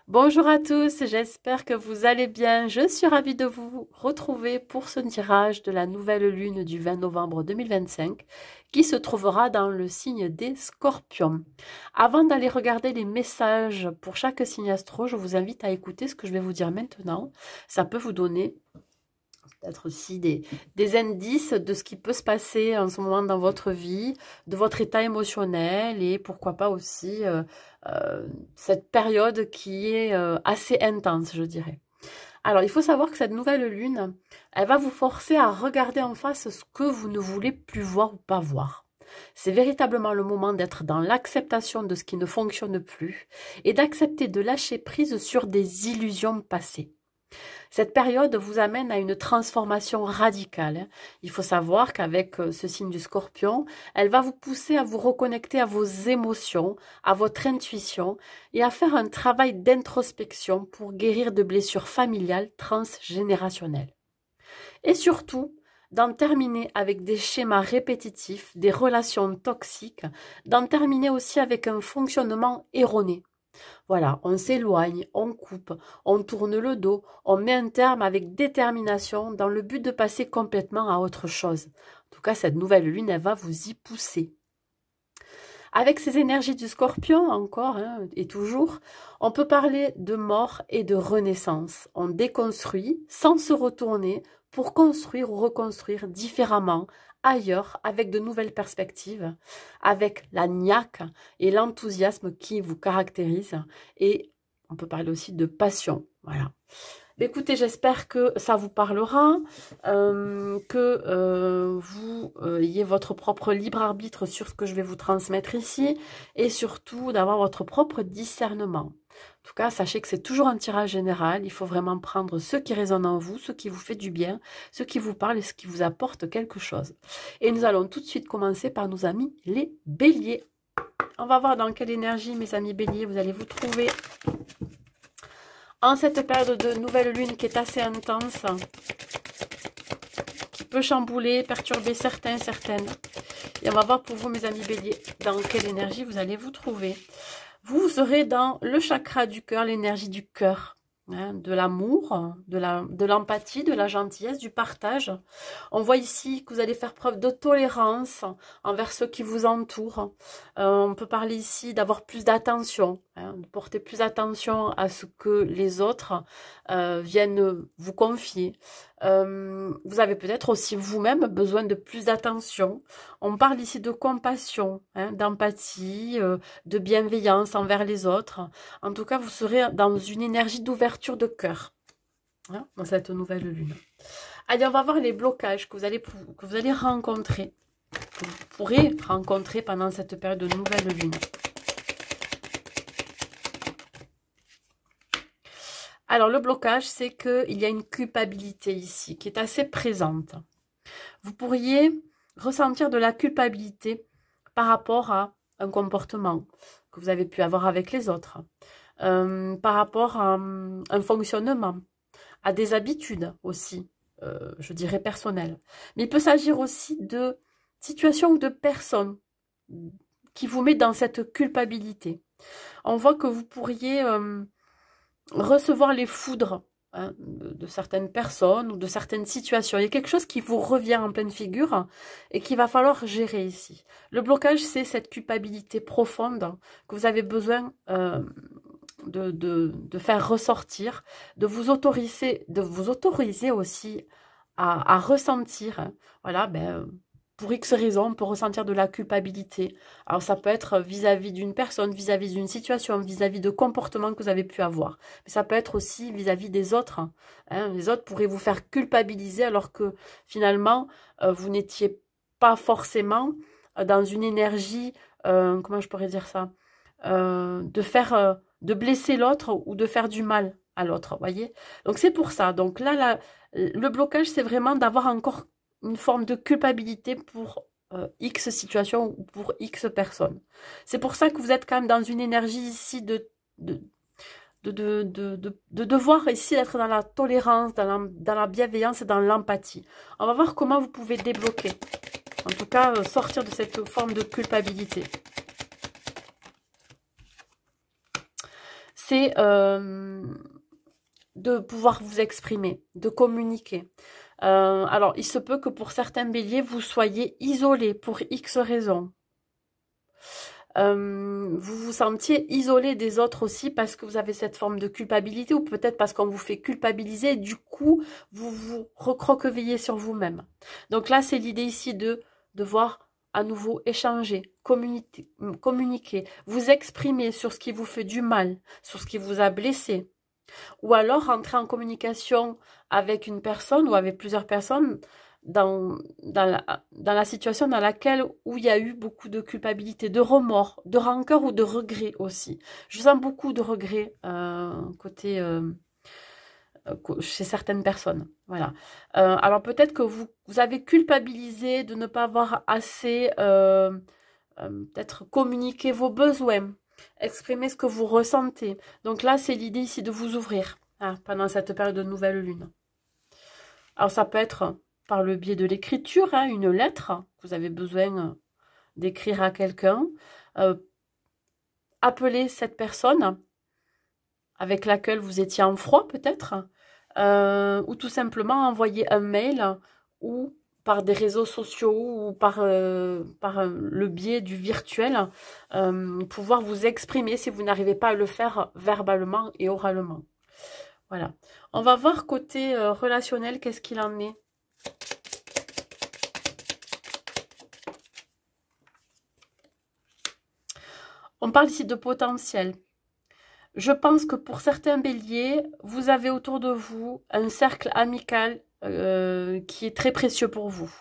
Bonjour à tous, j'espère que vous allez bien. Je suis ravie de vous retrouver pour ce tirage de la nouvelle lune du 20 novembre 2025 qui se trouvera dans le signe des Scorpions. Avant d'aller regarder les messages pour chaque signe astro, je vous invite à écouter ce que je vais vous dire maintenant. Ça peut vous donner peut-être aussi des indices de ce qui peut se passer en ce moment dans votre vie, de votre état émotionnel et pourquoi pas aussi cette période qui est assez intense, je dirais. Alors, il faut savoir que cette nouvelle lune, elle va vous forcer à regarder en face ce que vous ne voulez plus voir ou pas voir. C'est véritablement le moment d'être dans l'acceptation de ce qui ne fonctionne plus et d'accepter de lâcher prise sur des illusions passées. Cette période vous amène à une transformation radicale. Il faut savoir qu'avec ce signe du Scorpion, elle va vous pousser à vous reconnecter à vos émotions, à votre intuition et à faire un travail d'introspection pour guérir de blessures familiales transgénérationnelles. Et surtout, d'en terminer avec des schémas répétitifs, des relations toxiques, d'en terminer aussi avec un fonctionnement erroné. Voilà, on s'éloigne, on coupe, on tourne le dos, on met un terme avec détermination dans le but de passer complètement à autre chose. En tout cas, cette nouvelle lune, elle va vous y pousser. Avec ces énergies du Scorpion, encore et toujours, on peut parler de mort et de renaissance. On déconstruit sans se retourner pour construire ou reconstruire différemment, ailleurs, avec de nouvelles perspectives, avec la niaque et l'enthousiasme qui vous caractérisent. Et on peut parler aussi de passion. Voilà. Écoutez, j'espère que ça vous parlera, que vous ayez votre propre libre arbitre sur ce que je vais vous transmettre ici et surtout d'avoir votre propre discernement. En tout cas, sachez que c'est toujours un tirage général. Il faut vraiment prendre ce qui résonne en vous, ce qui vous fait du bien, ce qui vous parle et ce qui vous apporte quelque chose. Et nous allons tout de suite commencer par nos amis les béliers. On va voir dans quelle énergie, mes amis béliers, vous allez vous trouver en cette période de nouvelle lune qui est assez intense, qui peut chambouler, perturber certains, certaines. Et on va voir pour vous, mes amis béliers, dans quelle énergie vous allez vous trouver. Vous serez dans le chakra du cœur, l'énergie du cœur, de l'amour, de l'empathie, de la gentillesse, du partage. On voit ici que vous allez faire preuve de tolérance envers ceux qui vous entourent. On peut parler ici d'avoir plus d'attention, de porter plus attention à ce que les autres viennent vous confier. Vous avez peut-être aussi vous-même besoin de plus d'attention. On parle ici de compassion, d'empathie, de bienveillance envers les autres. En tout cas, vous serez dans une énergie d'ouverture de cœur dans cette nouvelle lune. Allez, on va voir les blocages que vous allez rencontrer, que vous pourrez rencontrer pendant cette période de nouvelle lune. Alors, le blocage, c'est qu'il y a une culpabilité ici qui est assez présente. Vous pourriez ressentir de la culpabilité par rapport à un comportement que vous avez pu avoir avec les autres, par rapport à un fonctionnement, à des habitudes aussi, je dirais personnelles. Mais il peut s'agir aussi de situations ou de personnes qui vous mettent dans cette culpabilité. On voit que vous pourriez recevoir les foudres de certaines personnes ou de certaines situations. Il y a quelque chose qui vous revient en pleine figure et qu'il va falloir gérer ici. Le blocage, c'est cette culpabilité profonde que vous avez besoin de faire ressortir, de vous autoriser aussi à ressentir. Voilà, pour X raisons, on peut ressentir de la culpabilité. Alors, ça peut être vis-à-vis d'une personne, vis-à-vis d'une situation, vis-à-vis de comportements que vous avez pu avoir. Mais ça peut être aussi vis-à-vis des autres. Les autres pourraient vous faire culpabiliser alors que finalement, vous n'étiez pas forcément dans une énergie, comment je pourrais dire ça, de blesser l'autre ou de faire du mal à l'autre, voyez. Donc, c'est pour ça. Donc là, le blocage, c'est vraiment d'avoir encore une forme de culpabilité pour X situation ou pour X personnes. C'est pour ça que vous êtes quand même dans une énergie ici de devoir ici être dans la tolérance, dans la bienveillance et dans l'empathie. On va voir comment vous pouvez débloquer. En tout cas, sortir de cette forme de culpabilité. c'est de pouvoir vous exprimer, de communiquer. Alors, il se peut que pour certains béliers, vous soyez isolés pour X raisons. Vous vous sentiez isolé des autres aussi parce que vous avez cette forme de culpabilité ou peut-être parce qu'on vous fait culpabiliser et du coup, vous vous recroquevillez sur vous-même. Donc là, c'est l'idée ici de devoir à nouveau échanger, communiquer, vous exprimer sur ce qui vous fait du mal, sur ce qui vous a blessé. Ou alors rentrer en communication avec une personne ou avec plusieurs personnes dans la situation dans laquelle où il y a eu beaucoup de culpabilité, de remords, de rancœur ou de regret aussi. Je sens beaucoup de regrets chez certaines personnes. Voilà. Alors peut-être que vous avez culpabilisé de ne pas avoir assez peut-être communiqué vos besoins, exprimer ce que vous ressentez. Donc là, c'est l'idée ici de vous ouvrir pendant cette période de nouvelle lune. Alors ça peut être par le biais de l'écriture, une lettre que vous avez besoin d'écrire à quelqu'un. Appeler cette personne avec laquelle vous étiez en froid peut-être, ou tout simplement envoyer un mail ou par des réseaux sociaux ou par le biais du virtuel, pouvoir vous exprimer si vous n'arrivez pas à le faire verbalement et oralement. Voilà. On va voir côté relationnel, qu'est-ce qu'il en est. On parle ici de potentiel. Je pense que pour certains béliers, vous avez autour de vous un cercle amical qui est très précieux pour vous.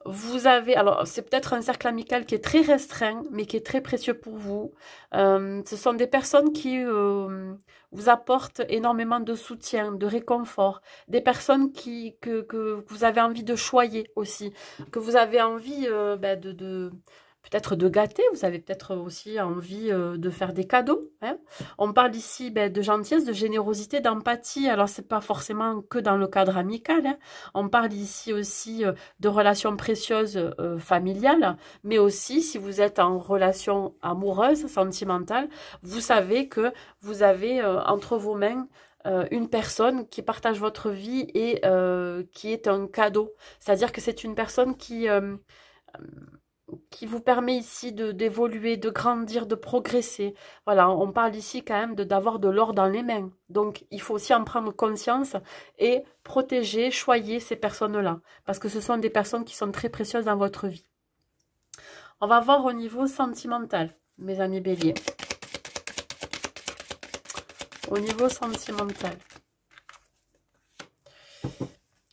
Vous avez, alors c'est peut-être un cercle amical qui est très restreint, mais qui est très précieux pour vous. Ce sont des personnes qui vous apportent énormément de soutien, de réconfort. Des personnes que vous avez envie de choyer aussi, que vous avez envie peut-être de gâter, vous avez peut-être aussi envie de faire des cadeaux. On parle ici de gentillesse, de générosité, d'empathie. Alors, c'est pas forcément que dans le cadre amical. On parle ici aussi de relations précieuses familiales, mais aussi si vous êtes en relation amoureuse, sentimentale, vous savez que vous avez entre vos mains une personne qui partage votre vie et qui est un cadeau. C'est-à-dire que c'est une personne qui vous permet ici d'évoluer, de grandir, de progresser. Voilà, on parle ici quand même d'avoir de l'or dans les mains. Donc, il faut aussi en prendre conscience et protéger, choyer ces personnes-là. Parce que ce sont des personnes qui sont très précieuses dans votre vie. On va voir au niveau sentimental, mes amis béliers. Au niveau sentimental.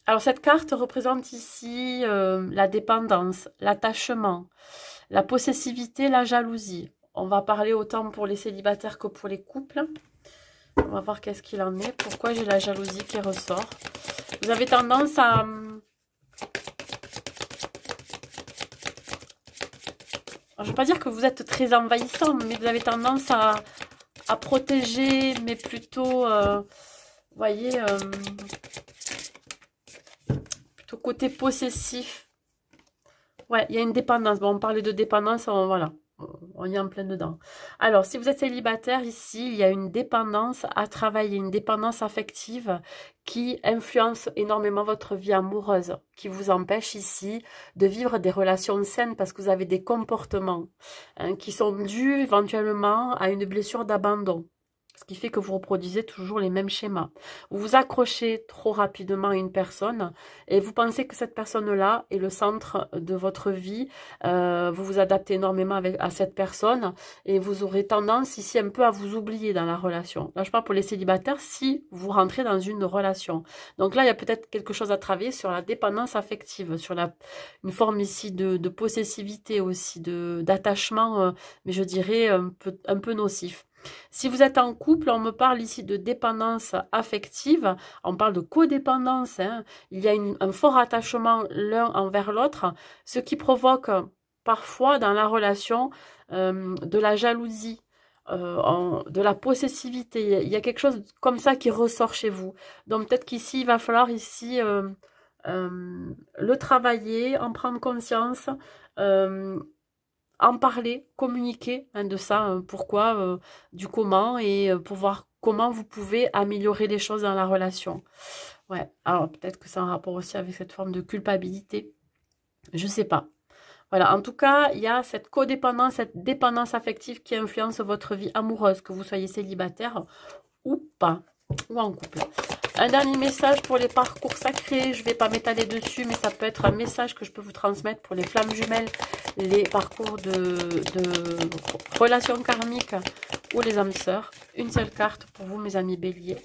Alors, cette carte représente ici la dépendance, l'attachement, la possessivité, la jalousie. On va parler autant pour les célibataires que pour les couples. On va voir qu'est-ce qu'il en est. Pourquoi j'ai la jalousie qui ressort. Vous avez tendance à... Alors, je ne veux pas dire que vous êtes très envahissant, mais vous avez tendance à protéger, mais plutôt... vous voyez... plutôt côté possessif. Ouais, il y a une dépendance. Bon, on parlait de dépendance, voilà. On y est en plein dedans. Alors, si vous êtes célibataire, ici, il y a une dépendance à travailler, une dépendance affective qui influence énormément votre vie amoureuse, qui vous empêche ici de vivre des relations saines parce que vous avez des comportements qui sont dus éventuellement à une blessure d'abandon. Ce qui fait que vous reproduisez toujours les mêmes schémas. Vous vous accrochez trop rapidement à une personne et vous pensez que cette personne-là est le centre de votre vie. Vous vous adaptez énormément à cette personne et vous aurez tendance ici un peu à vous oublier dans la relation. Là, je parle pour les célibataires si vous rentrez dans une relation. Donc là, il y a peut-être quelque chose à travailler sur la dépendance affective, sur une forme ici de possessivité aussi, d'attachement, mais je dirais un peu nocif. Si vous êtes en couple, on me parle ici de dépendance affective, on parle de codépendance, il y a un fort attachement l'un envers l'autre, ce qui provoque parfois dans la relation de la jalousie, de la possessivité. Il y a quelque chose comme ça qui ressort chez vous. Donc peut-être qu'ici, il va falloir ici le travailler, en prendre conscience, en parler, communiquer hein, de ça, pourquoi, du comment, et pour voir comment vous pouvez améliorer les choses dans la relation. Ouais, alors peut-être que c'est en rapport aussi avec cette forme de culpabilité. Je sais pas. Voilà, en tout cas, il y a cette codépendance, cette dépendance affective qui influence votre vie amoureuse, que vous soyez célibataire ou pas, ou en couple. Un dernier message pour les parcours sacrés, je ne vais pas m'étaler dessus, mais ça peut être un message que je peux vous transmettre pour les flammes jumelles, les parcours de relations karmiques ou les âmes sœurs. Une seule carte pour vous, mes amis béliers.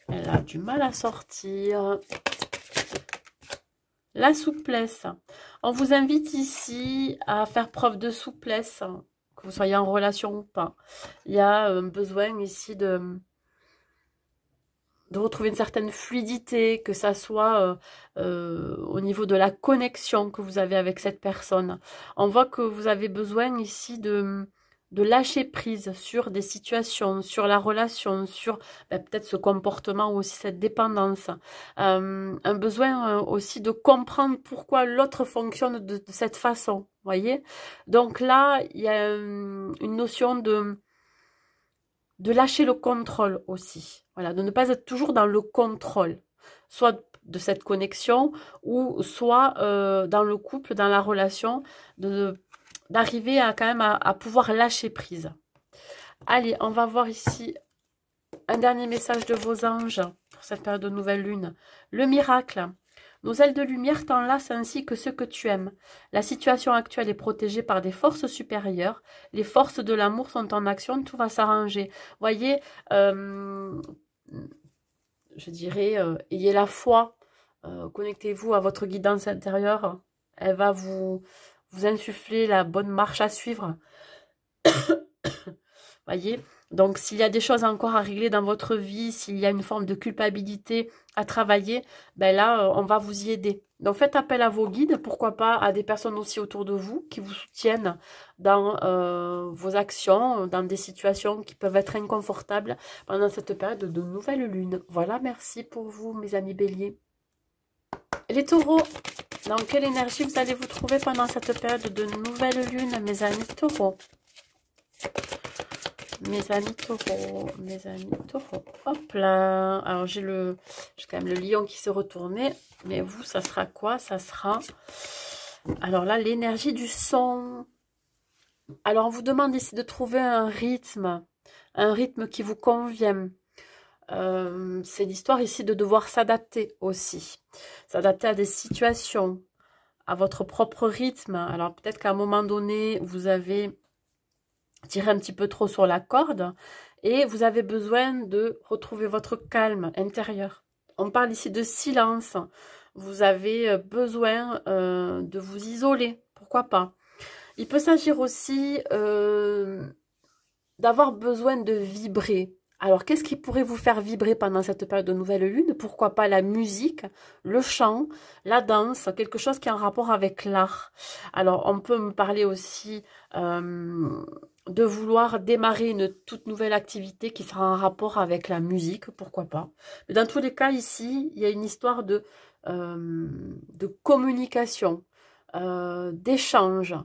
Elle a du mal à sortir. La souplesse. On vous invite ici à faire preuve de souplesse, que vous soyez en relation ou pas. Il y a besoin ici de retrouver une certaine fluidité, que ça soit au niveau de la connexion que vous avez avec cette personne. On voit que vous avez besoin ici de lâcher prise sur des situations, sur la relation, sur peut-être ce comportement ou aussi cette dépendance. Un besoin aussi de comprendre pourquoi l'autre fonctionne de cette façon, voyez. Donc là, il y a une notion de lâcher le contrôle aussi. Voilà, de ne pas être toujours dans le contrôle, soit de cette connexion ou soit dans le couple, dans la relation, d'arriver à quand même à pouvoir lâcher prise. Allez, on va voir ici un dernier message de vos anges pour cette période de nouvelle lune. Le miracle. Nos ailes de lumière t'enlacent ainsi que ceux que tu aimes. La situation actuelle est protégée par des forces supérieures. Les forces de l'amour sont en action, tout va s'arranger. Voyez, je dirais, ayez la foi, connectez-vous à votre guidance intérieure. Elle va vous insuffler la bonne marche à suivre. Voyez, donc s'il y a des choses encore à régler dans votre vie, s'il y a une forme de culpabilité à travailler, ben là, on va vous y aider. Donc faites appel à vos guides, pourquoi pas à des personnes aussi autour de vous qui vous soutiennent dans vos actions, dans des situations qui peuvent être inconfortables pendant cette période de nouvelle lune. Voilà, merci pour vous, mes amis béliers. Les taureaux, dans quelle énergie vous allez vous trouver pendant cette période de nouvelle lune, mes amis taureaux? Mes amis taureaux, hop là. Alors j'ai quand même le lion qui s'est retourné, mais vous, ça sera quoi? Ça sera, alors là, l'énergie du son. Alors on vous demande ici de trouver un rythme qui vous convient. C'est l'histoire ici de devoir s'adapter aussi, s'adapter à des situations, à votre propre rythme. Alors peut-être qu'à un moment donné, vous avez tiré un petit peu trop sur la corde et vous avez besoin de retrouver votre calme intérieur. On parle ici de silence. Vous avez besoin de vous isoler, pourquoi pas. Il peut s'agir aussi d'avoir besoin de vibrer. Alors, qu'est-ce qui pourrait vous faire vibrer pendant cette période de nouvelle lune? Pourquoi pas la musique, le chant, la danse, quelque chose qui est en rapport avec l'art. Alors, on peut me parler aussi de vouloir démarrer une toute nouvelle activité qui sera en rapport avec la musique, pourquoi pas. Mais dans tous les cas, ici, il y a une histoire de communication, d'échange,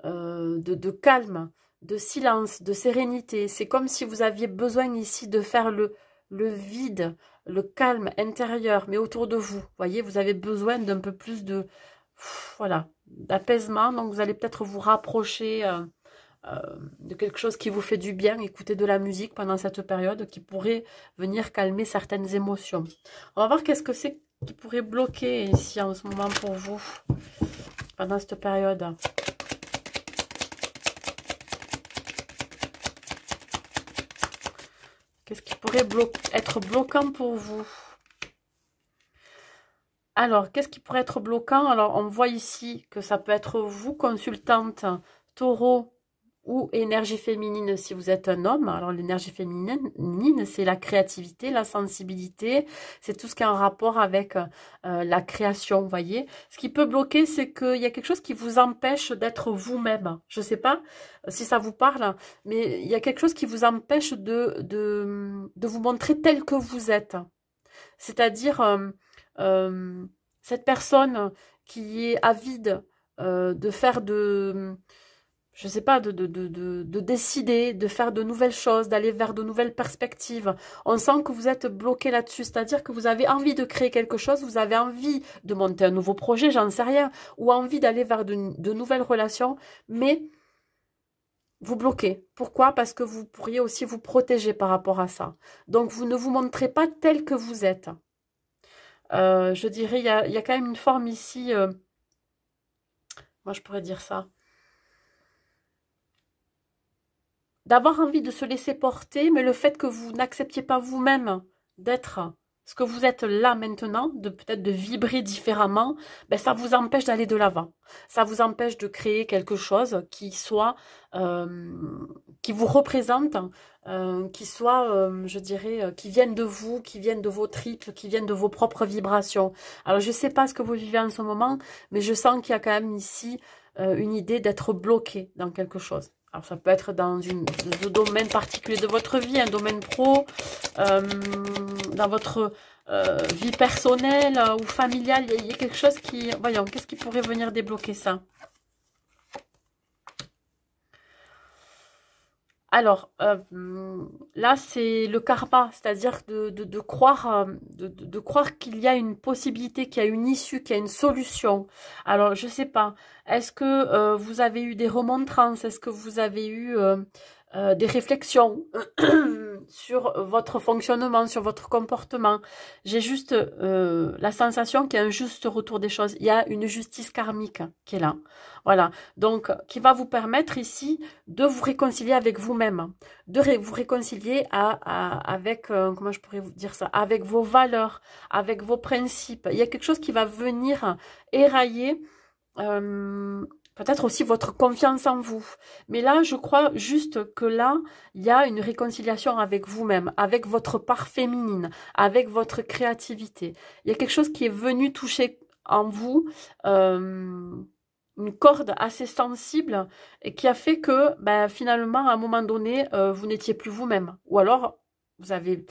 de calme, de silence, de sérénité. C'est comme si vous aviez besoin ici de faire le vide, le calme intérieur, mais autour de vous. Vous voyez, vous avez besoin d'un peu plus de, voilà, d'apaisement. Donc, vous allez peut-être vous rapprocher de quelque chose qui vous fait du bien. Écouter de la musique pendant cette période qui pourrait venir calmer certaines émotions. On va voir qu'est-ce que c'est qui pourrait bloquer ici en ce moment pour vous pendant cette période. Qu'est-ce qui pourrait être bloquant pour vous? Alors, qu'est-ce qui pourrait être bloquant? Alors, on voit ici que ça peut être vous, consultante, taureau ou énergie féminine si vous êtes un homme. Alors, l'énergie féminine, c'est la créativité, la sensibilité, c'est tout ce qui est en rapport avec la création, vous voyez. Ce qui peut bloquer, c'est qu'il y a quelque chose qui vous empêche d'être vous-même. Je ne sais pas si ça vous parle, mais il y a quelque chose qui vous empêche de vous montrer tel que vous êtes. C'est-à-dire, cette personne qui est avide de faire je sais pas, de décider, de faire de nouvelles choses, d'aller vers de nouvelles perspectives. On sent que vous êtes bloqué là-dessus, c'est-à-dire que vous avez envie de créer quelque chose, vous avez envie de monter un nouveau projet, j'en sais rien, ou envie d'aller vers de nouvelles relations, mais vous bloquez. Pourquoi? Parce que vous pourriez aussi vous protéger par rapport à ça. Donc, vous ne vous montrez pas tel que vous êtes. Je dirais, il y a quand même une forme ici, moi je pourrais dire ça, d'avoir envie de se laisser porter, mais le fait que vous n'acceptiez pas vous-même d'être ce que vous êtes là maintenant, de peut-être de vibrer différemment, ben ça vous empêche d'aller de l'avant. Ça vous empêche de créer quelque chose qui soit, qui vous représente, qui soit, je dirais, qui vienne de vous, qui vienne de vos tripes, qui vienne de vos propres vibrations. Alors je ne sais pas ce que vous vivez en ce moment, mais je sens qu'il y a quand même ici une idée d'être bloqué dans quelque chose. Alors, ça peut être dans un domaine particulier de votre vie, un domaine pro, dans votre vie personnelle ou familiale. Il y a quelque chose qui... Voyons, qu'est-ce qui pourrait venir débloquer ça? Alors, là, c'est le karma, c'est-à-dire de croire, de croire qu'il y a une possibilité, qu'il y a une issue, qu'il y a une solution. Alors, je sais pas, est-ce que vous avez eu des remontrances? Est-ce que vous avez eu des réflexions sur votre fonctionnement, sur votre comportement? J'ai juste la sensation qu'il y a un juste retour des choses. Il y a une justice karmique qui est là. Voilà, donc qui va vous permettre ici de vous réconcilier avec vous-même, de vous réconcilier avec, comment je pourrais vous dire ça, avec vos valeurs, avec vos principes. Il y a quelque chose qui va venir érailler peut-être aussi votre confiance en vous. Mais là, je crois juste que là, il y a une réconciliation avec vous-même, avec votre part féminine, avec votre créativité. Il y a quelque chose qui est venu toucher en vous une corde assez sensible et qui a fait que ben, finalement, à un moment donné, vous n'étiez plus vous-même. Ou alors, vous avez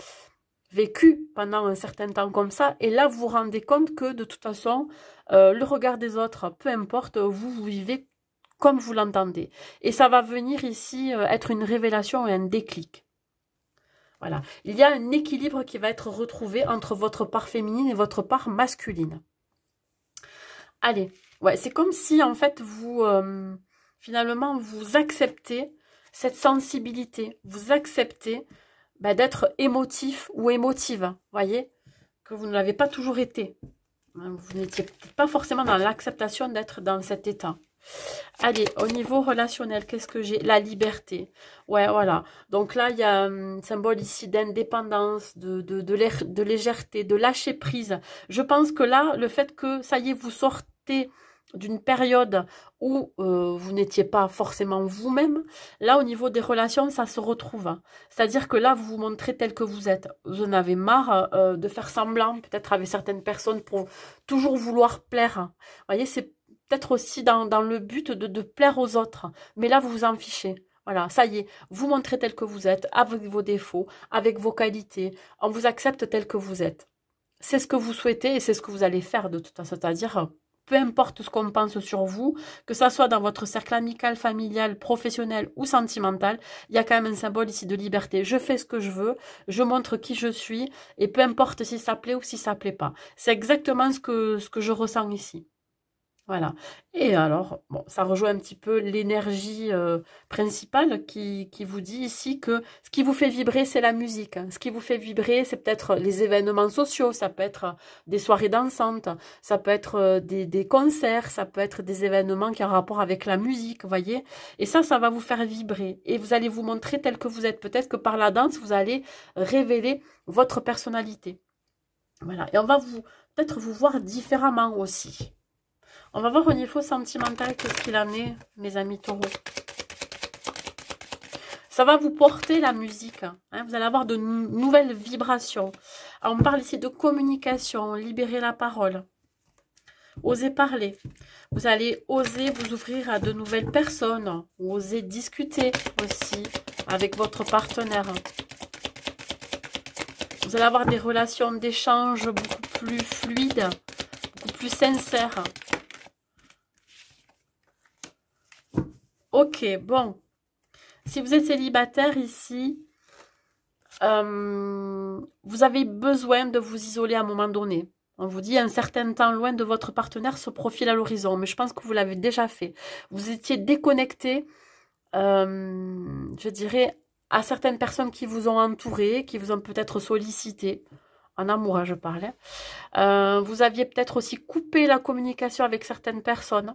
vécu pendant un certain temps comme ça, et là, vous vous rendez compte que de toute façon, le regard des autres, peu importe, vous vivez comme vous l'entendez. Et ça va venir ici être une révélation et un déclic. Voilà. Il y a un équilibre qui va être retrouvé entre votre part féminine et votre part masculine. Allez, ouais, c'est comme si en fait vous, finalement, vous acceptez cette sensibilité, vous acceptez d'être émotif ou émotive, voyez, que vous ne l'avez pas toujours été. Vous n'étiez peut-être pas forcément dans l'acceptation d'être dans cet état. Allez, au niveau relationnel, qu'est-ce que j'ai? La liberté. Ouais, voilà. Donc là, il y a un symbole ici d'indépendance, de légèreté, de lâcher prise. Je pense que là, le fait que, ça y est, vous sortez d'une période où vous n'étiez pas forcément vous-même, là, au niveau des relations, ça se retrouve. C'est-à-dire que là, vous vous montrez tel que vous êtes. Vous en avez marre de faire semblant, peut-être avec certaines personnes, pour toujours vouloir plaire. Vous voyez, c'est peut-être aussi dans le but de plaire aux autres. Mais là, vous vous en fichez. Voilà, ça y est, vous montrez tel que vous êtes, avec vos défauts, avec vos qualités. On vous accepte tel que vous êtes. C'est ce que vous souhaitez et c'est ce que vous allez faire de toute façon. C'est-à-dire, peu importe ce qu'on pense sur vous, que ça soit dans votre cercle amical, familial, professionnel ou sentimental, il y a quand même un symbole ici de liberté. Je fais ce que je veux, je montre qui je suis, et peu importe si ça plaît ou si ça plaît pas. C'est exactement ce que je ressens ici. Voilà. Et alors, bon, ça rejoint un petit peu l'énergie principale qui vous dit ici que ce qui vous fait vibrer, c'est la musique. Ce qui vous fait vibrer, c'est peut-être les événements sociaux, ça peut être des soirées dansantes, ça peut être des concerts, ça peut être des événements qui ont rapport avec la musique, vous voyez. Et ça va vous faire vibrer. Et vous allez vous montrer tel que vous êtes. Peut-être que par la danse, vous allez révéler votre personnalité. Voilà. Et on va peut-être vous voir différemment aussi. On va voir au niveau sentimental qu'est-ce qu'il en est, mes amis taureaux. Ça va vous porter la musique. Hein, vous allez avoir de nouvelles vibrations. Alors, on parle ici de communication, libérer la parole. Osez parler. Vous allez oser vous ouvrir à de nouvelles personnes. Oser discuter aussi avec votre partenaire. Vous allez avoir des relations d'échange beaucoup plus fluides, beaucoup plus sincères. Ok, bon. Si vous êtes célibataire ici, vous avez besoin de vous isoler à un moment donné. On vous dit un certain temps loin de votre partenaire se profile à l'horizon, mais je pense que vous l'avez déjà fait. Vous étiez déconnecté, je dirais, à certaines personnes qui vous ont entouré, qui vous ont peut-être sollicité. En amour, hein, je parlais. Vous aviez peut-être aussi coupé la communication avec certaines personnes.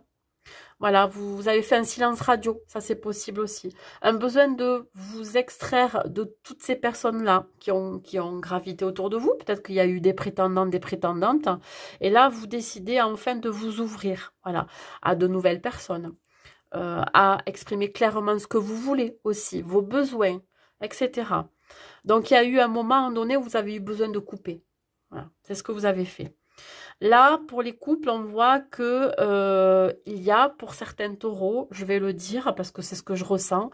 Voilà, vous avez fait un silence radio, ça c'est possible aussi. Un besoin de vous extraire de toutes ces personnes-là qui ont gravité autour de vous. Peut-être qu'il y a eu des prétendants, des prétendantes. Et là, vous décidez enfin de vous ouvrir, voilà, à de nouvelles personnes, à exprimer clairement ce que vous voulez aussi, vos besoins, etc. Donc, il y a eu un moment donné où vous avez eu besoin de couper. Voilà, c'est ce que vous avez fait. Là, pour les couples, on voit que il y a, pour certains taureaux, je vais le dire parce que c'est ce que je ressens,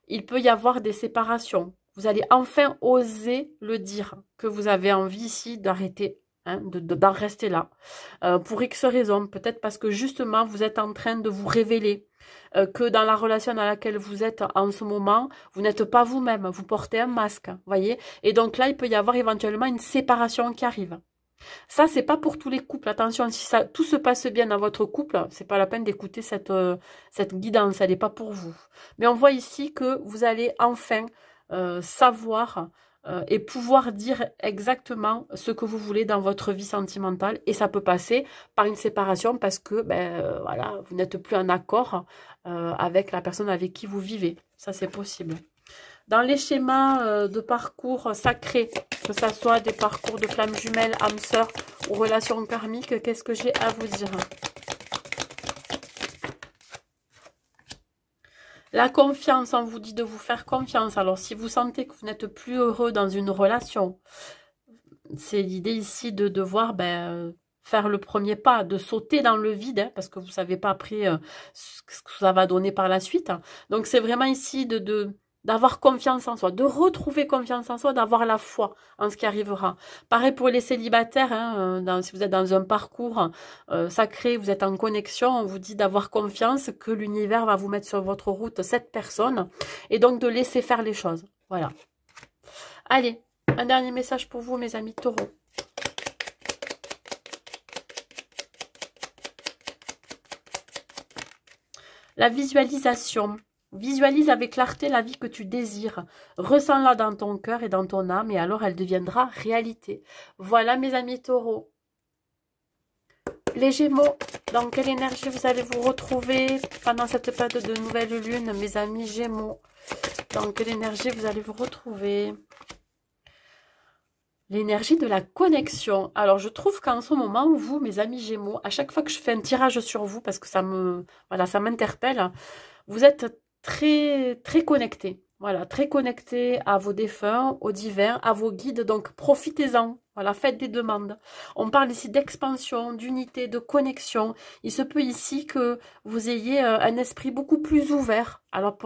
il peut y avoir des séparations. Vous allez enfin oser le dire, que vous avez envie ici d'arrêter, hein, d'en rester là. Pour X raisons, peut-être parce que justement, vous êtes en train de vous révéler, que dans la relation dans laquelle vous êtes en ce moment, vous n'êtes pas vous-même, vous portez un masque, voyez. Et donc là, il peut y avoir éventuellement une séparation qui arrive. Ça, c'est pas pour tous les couples. Attention, si ça, tout se passe bien dans votre couple, c'est pas la peine d'écouter cette guidance, elle n'est pas pour vous. Mais on voit ici que vous allez enfin savoir et pouvoir dire exactement ce que vous voulez dans votre vie sentimentale. Et ça peut passer par une séparation parce que voilà, vous n'êtes plus en accord avec la personne avec qui vous vivez. Ça, c'est possible. Dans les schémas de parcours sacrés, que ce soit des parcours de flammes jumelles, âmes sœurs ou relations karmiques, qu'est-ce que j'ai à vous dire? La confiance, on vous dit de vous faire confiance. Alors, si vous sentez que vous n'êtes plus heureux dans une relation, c'est l'idée ici de devoir faire le premier pas, de sauter dans le vide, hein, parce que vous ne savez pas après ce que ça va donner par la suite. Donc, c'est vraiment ici d'avoir confiance en soi, de retrouver confiance en soi, d'avoir la foi en ce qui arrivera. Pareil pour les célibataires, hein, si vous êtes dans un parcours sacré, vous êtes en connexion, on vous dit d'avoir confiance que l'univers va vous mettre sur votre route cette personne, et donc de laisser faire les choses. Voilà. Allez, un dernier message pour vous, mes amis taureaux. La visualisation. Visualise avec clarté la vie que tu désires. Ressens-la dans ton cœur et dans ton âme et alors elle deviendra réalité. Voilà mes amis taureaux. Les Gémeaux, dans quelle énergie vous allez vous retrouver pendant cette période de nouvelle lune, mes amis Gémeaux? Dans quelle énergie vous allez vous retrouver? L'énergie de la connexion. Alors, je trouve qu'en ce moment, vous, mes amis Gémeaux, à chaque fois que je fais un tirage sur vous, parce que ça m'interpelle, vous êtes très, très connectés. Voilà, très connectés à vos défunts, aux divins, à vos guides. Donc, profitez-en. Voilà, faites des demandes. On parle ici d'expansion, d'unité, de connexion. Il se peut ici que vous ayez un esprit beaucoup plus ouvert. Alors,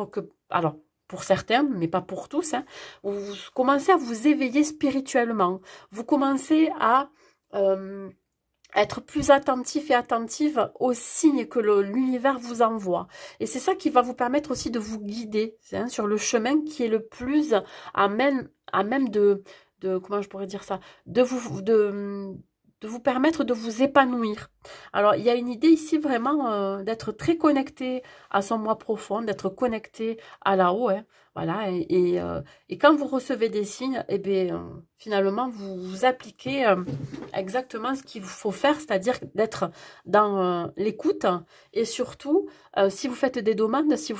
pour certains, mais pas pour tous, hein, vous commencez à vous éveiller spirituellement. Vous commencez à être plus attentif et attentive aux signes que l'univers vous envoie. Et c'est ça qui va vous permettre aussi de vous guider, hein, sur le chemin qui est le plus à même de comment je pourrais dire ça, de vous permettre de vous épanouir. Alors, il y a une idée ici vraiment d'être très connecté à son moi profond, d'être connecté à là-haut, hein, voilà, et quand vous recevez des signes, eh bien, finalement, vous appliquez exactement ce qu'il faut faire, c'est-à-dire d'être dans l'écoute, et surtout, si vous faites des demandes, si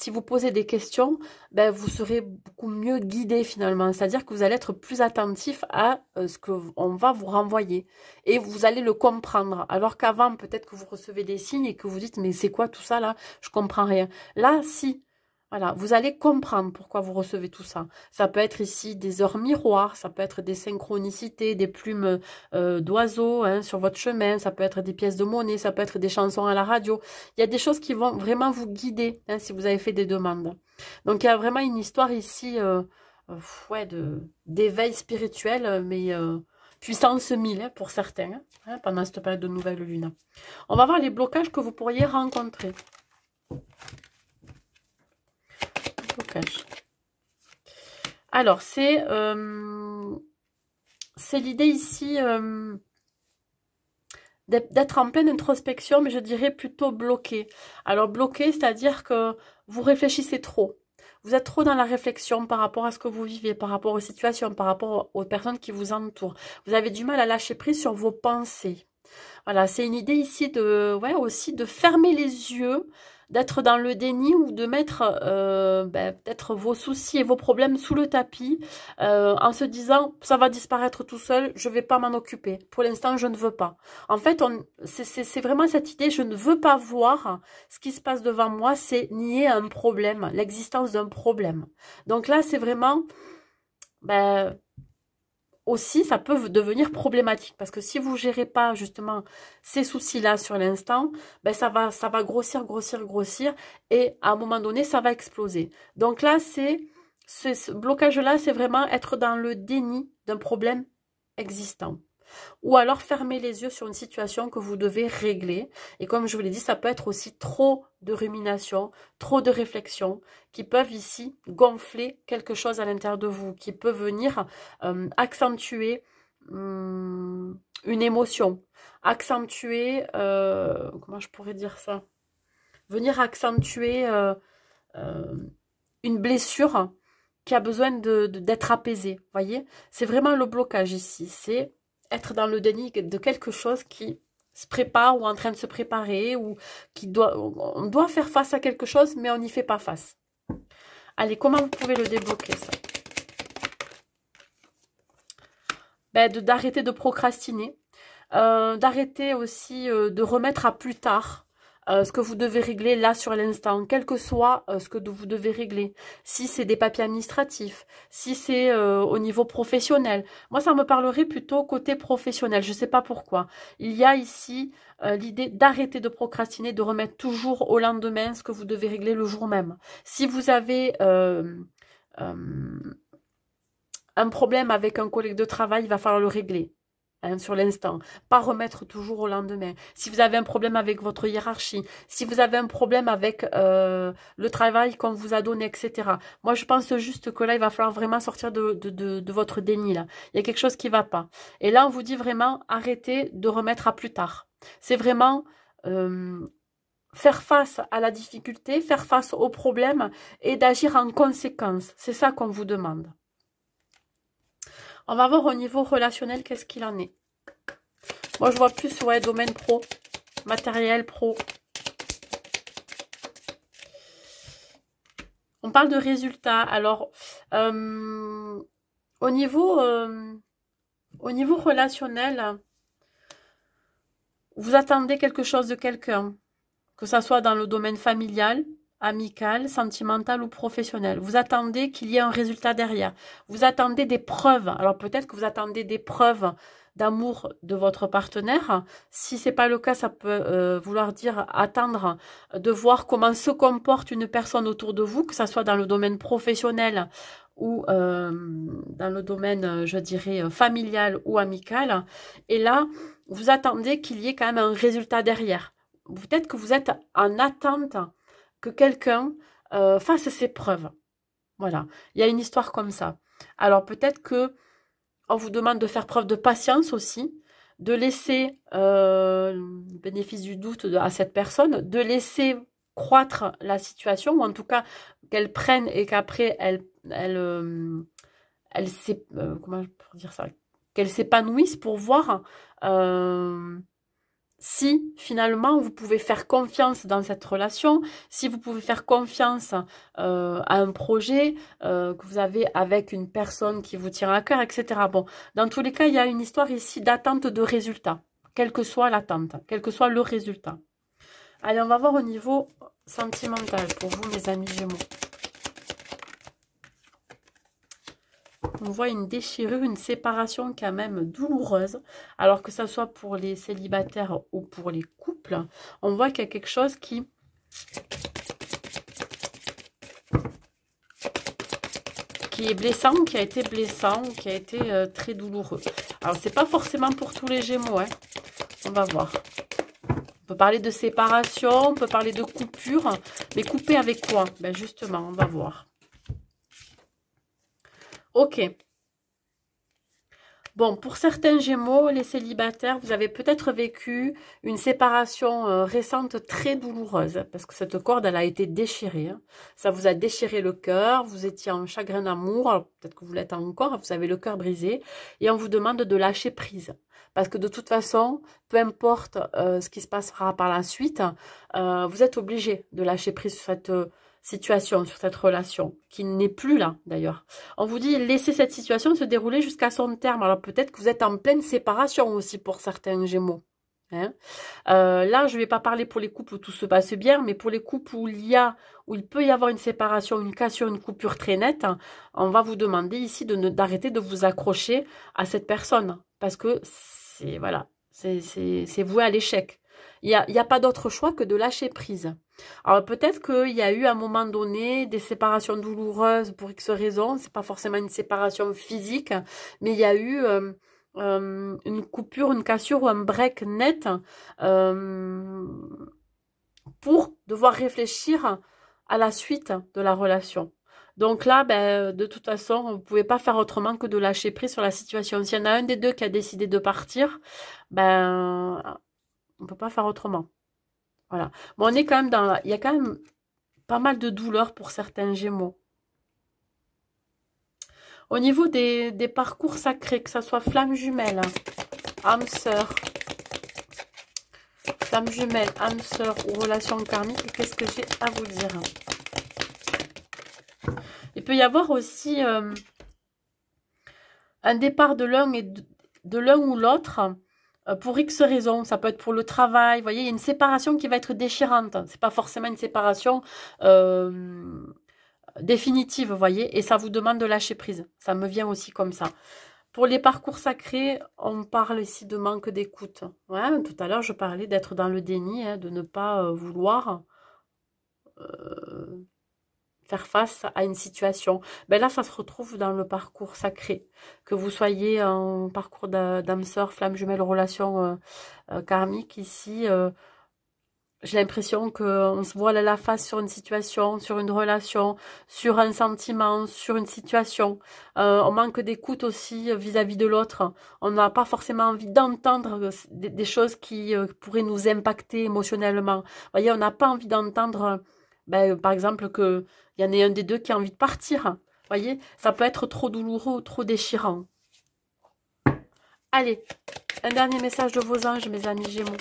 vous posez des questions, ben, vous serez beaucoup mieux guidé finalement, c'est-à-dire que vous allez être plus attentif à ce qu'on va vous renvoyer, et vous allez le comprendre, alors qu'avant, peut-être que vous recevez des signes et que vous dites, mais c'est quoi tout ça là? Je comprends rien. Là, si, voilà, vous allez comprendre pourquoi vous recevez tout ça. Ça peut être ici des heures miroirs, ça peut être des synchronicités, des plumes d'oiseaux, hein, sur votre chemin, ça peut être des pièces de monnaie, ça peut être des chansons à la radio. Il y a des choses qui vont vraiment vous guider, hein, si vous avez fait des demandes. Donc il y a vraiment une histoire ici d'éveil spirituel, mais puissance 1000 hein, pour certains, hein, pendant cette période de nouvelle lune. On va voir les blocages que vous pourriez rencontrer. blocage? Alors, c'est l'idée ici d'être en pleine introspection, mais je dirais plutôt bloqué. Alors, bloqué, c'est-à-dire que vous réfléchissez trop. Vous êtes trop dans la réflexion par rapport à ce que vous vivez, par rapport aux situations, par rapport aux personnes qui vous entourent. Vous avez du mal à lâcher prise sur vos pensées. Voilà, c'est une idée ici de, ouais, aussi de fermer les yeux, d'être dans le déni ou de mettre peut-être vos soucis et vos problèmes sous le tapis en se disant ça va disparaître tout seul, je ne vais pas m'en occuper. Pour l'instant, je ne veux pas. En fait, c'est vraiment cette idée, je ne veux pas voir ce qui se passe devant moi, c'est nier un problème, l'existence d'un problème. Donc là, c'est vraiment... aussi, ça peut devenir problématique parce que si vous ne gérez pas justement ces soucis-là sur l'instant, ça va grossir, grossir, grossir et à un moment donné, ça va exploser. Donc là, ce blocage-là, c'est vraiment être dans le déni d'un problème existant. Ou alors fermer les yeux sur une situation que vous devez régler. Et comme je vous l'ai dit, ça peut être aussi trop de rumination, trop de réflexion, qui peuvent ici gonfler quelque chose à l'intérieur de vous, qui peut venir accentuer une émotion, accentuer, comment je pourrais dire ça, venir accentuer une blessure qui a besoin d'être apaisée. Voyez, c'est vraiment le blocage ici, c'est être dans le déni de quelque chose qui se prépare ou en train de se préparer ou on doit faire face à quelque chose mais on n'y fait pas face. Allez, comment vous pouvez le débloquer ça? D'arrêter de procrastiner, d'arrêter aussi de remettre à plus tard ce que vous devez régler là sur l'instant, quel que soit ce que vous devez régler. Si c'est des papiers administratifs, si c'est au niveau professionnel. Moi, ça me parlerait plutôt côté professionnel. Je ne sais pas pourquoi. Il y a ici l'idée d'arrêter de procrastiner, de remettre toujours au lendemain ce que vous devez régler le jour même. Si vous avez un problème avec un collègue de travail, il va falloir le régler. Sur l'instant, pas remettre toujours au lendemain. Si vous avez un problème avec votre hiérarchie, si vous avez un problème avec le travail qu'on vous a donné, etc. Moi, je pense juste que là, il va falloir vraiment sortir de votre déni. Là. Il y a quelque chose qui ne va pas. Et là, on vous dit vraiment, arrêtez de remettre à plus tard. C'est vraiment faire face à la difficulté, faire face au problème et d'agir en conséquence. C'est ça qu'on vous demande. On va voir au niveau relationnel qu'est-ce qu'il en est. Moi, je vois plus domaine pro, matériel pro. On parle de résultats. Alors, au niveau relationnel, vous attendez quelque chose de quelqu'un, que ça soit dans le domaine familial, amical, sentimental ou professionnel. Vous attendez qu'il y ait un résultat derrière. Vous attendez des preuves. Alors peut-être que vous attendez des preuves d'amour de votre partenaire. Si ce n'est pas le cas, ça peut vouloir dire attendre de voir comment se comporte une personne autour de vous, que ce soit dans le domaine professionnel ou dans le domaine, je dirais, familial ou amical. Et là, vous attendez qu'il y ait quand même un résultat derrière. Peut-être que vous êtes en attente que quelqu'un fasse ses preuves. Voilà, il y a une histoire comme ça. Alors peut-être que on vous demande de faire preuve de patience aussi, de laisser le bénéfice du doute à cette personne, de laisser croître la situation, ou en tout cas qu'elle prenne et qu'après comment je peux dire ça, qu'elle s'épanouisse pour voir si finalement vous pouvez faire confiance dans cette relation, si vous pouvez faire confiance à un projet que vous avez avec une personne qui vous tient à cœur, etc. Bon, dans tous les cas, il y a une histoire ici d'attente de résultat, quelle que soit l'attente, quel que soit le résultat. Allez, on va voir au niveau sentimental pour vous, mes amis Gémeaux. On voit une déchirure, une séparation quand même douloureuse. Alors que ça soit pour les célibataires ou pour les couples, on voit qu'il y a quelque chose qui est blessant, qui a été blessant, qui a été très douloureux. Alors, c'est pas forcément pour tous les Gémeaux, hein. On va voir. On peut parler de séparation, on peut parler de coupure. Mais couper avec quoi? Ben justement, on va voir. Ok. Bon, pour certains Gémeaux, les célibataires, vous avez peut-être vécu une séparation récente très douloureuse, parce que cette corde, elle a été déchirée. Hein. Ça vous a déchiré le cœur, vous étiez en chagrin d'amour, peut-être que vous l'êtes encore, vous avez le cœur brisé, et on vous demande de lâcher prise. Parce que de toute façon, peu importe ce qui se passera par la suite, vous êtes obligé de lâcher prise sur cette situation, sur cette relation, qui n'est plus là d'ailleurs. On vous dit laissez cette situation se dérouler jusqu'à son terme. Alors peut-être que vous êtes en pleine séparation aussi pour certains Gémeaux. Hein. Là, je ne vais pas parler pour les couples où tout se passe bien, mais pour les couples où il peut y avoir une séparation, une cassure, une coupure très nette, on va vous demander ici d'arrêter de vous accrocher à cette personne, parce que c'est voilà, c'est voué à l'échec. Il y a pas d'autre choix que de lâcher prise. Alors peut-être qu'il y a eu à un moment donné des séparations douloureuses pour X raisons. C'est pas forcément une séparation physique, mais il y a eu une coupure, une cassure ou un break net pour devoir réfléchir à la suite de la relation. Donc là, ben, de toute façon, vous ne pouvez pas faire autrement que de lâcher prise sur la situation. S'il y en a un des deux qui a décidé de partir, ben, on ne peut pas faire autrement. Voilà. Bon, on est quand même il y a quand même pas mal de douleur pour certains Gémeaux. Au niveau des parcours sacrés, que ce soit flamme jumelle, âme sœur, flamme jumelle, âme sœur ou relation karmique, qu'est-ce que j'ai à vous dire? Il peut y avoir aussi un départ de l'un ou l'autre pour X raisons. Ça peut être pour le travail. Vous voyez, il y a une séparation qui va être déchirante. C'est pas forcément une séparation définitive, vous voyez. Et ça vous demande de lâcher prise. Ça me vient aussi comme ça. Pour les parcours sacrés, on parle ici de manque d'écoute. Ouais, tout à l'heure, je parlais d'être dans le déni, hein, de ne pas vouloir faire face à une situation. Ben là, ça se retrouve dans le parcours sacré. Que vous soyez en parcours d'âme sœur, flamme jumelle, relation karmique, ici, j'ai l'impression qu'on se voile à la face sur une situation, sur une relation, sur un sentiment, sur une situation. On manque d'écoute aussi vis-à-vis de l'autre. On n'a pas forcément envie d'entendre des choses qui pourraient nous impacter émotionnellement. Vous voyez, on n'a pas envie d'entendre, par exemple, qu'il y en ait un des deux qui a envie de partir. Vous voyez, ça peut être trop douloureux ou trop déchirant. Allez, un dernier message de vos anges, mes amis Gémeaux.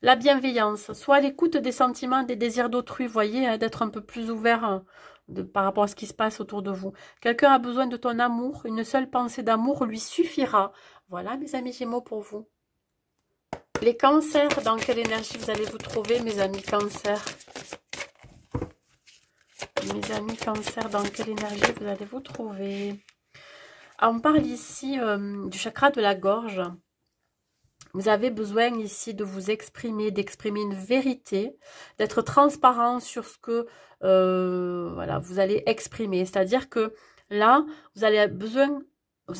La bienveillance, soit l'écoute des sentiments, des désirs d'autrui, voyez, hein, d'être un peu plus ouvert par rapport à ce qui se passe autour de vous. Quelqu'un a besoin de ton amour, une seule pensée d'amour lui suffira. Voilà, mes amis Gémeaux, pour vous. Les cancers, dans quelle énergie vous allez vous trouver, mes amis cancers? Mes amis cancers, dans quelle énergie vous allez vous trouver? Alors, on parle ici du chakra de la gorge. Vous avez besoin ici de vous exprimer, d'exprimer une vérité, d'être transparent sur ce que voilà, vous allez exprimer. C'est-à-dire que là, vous allez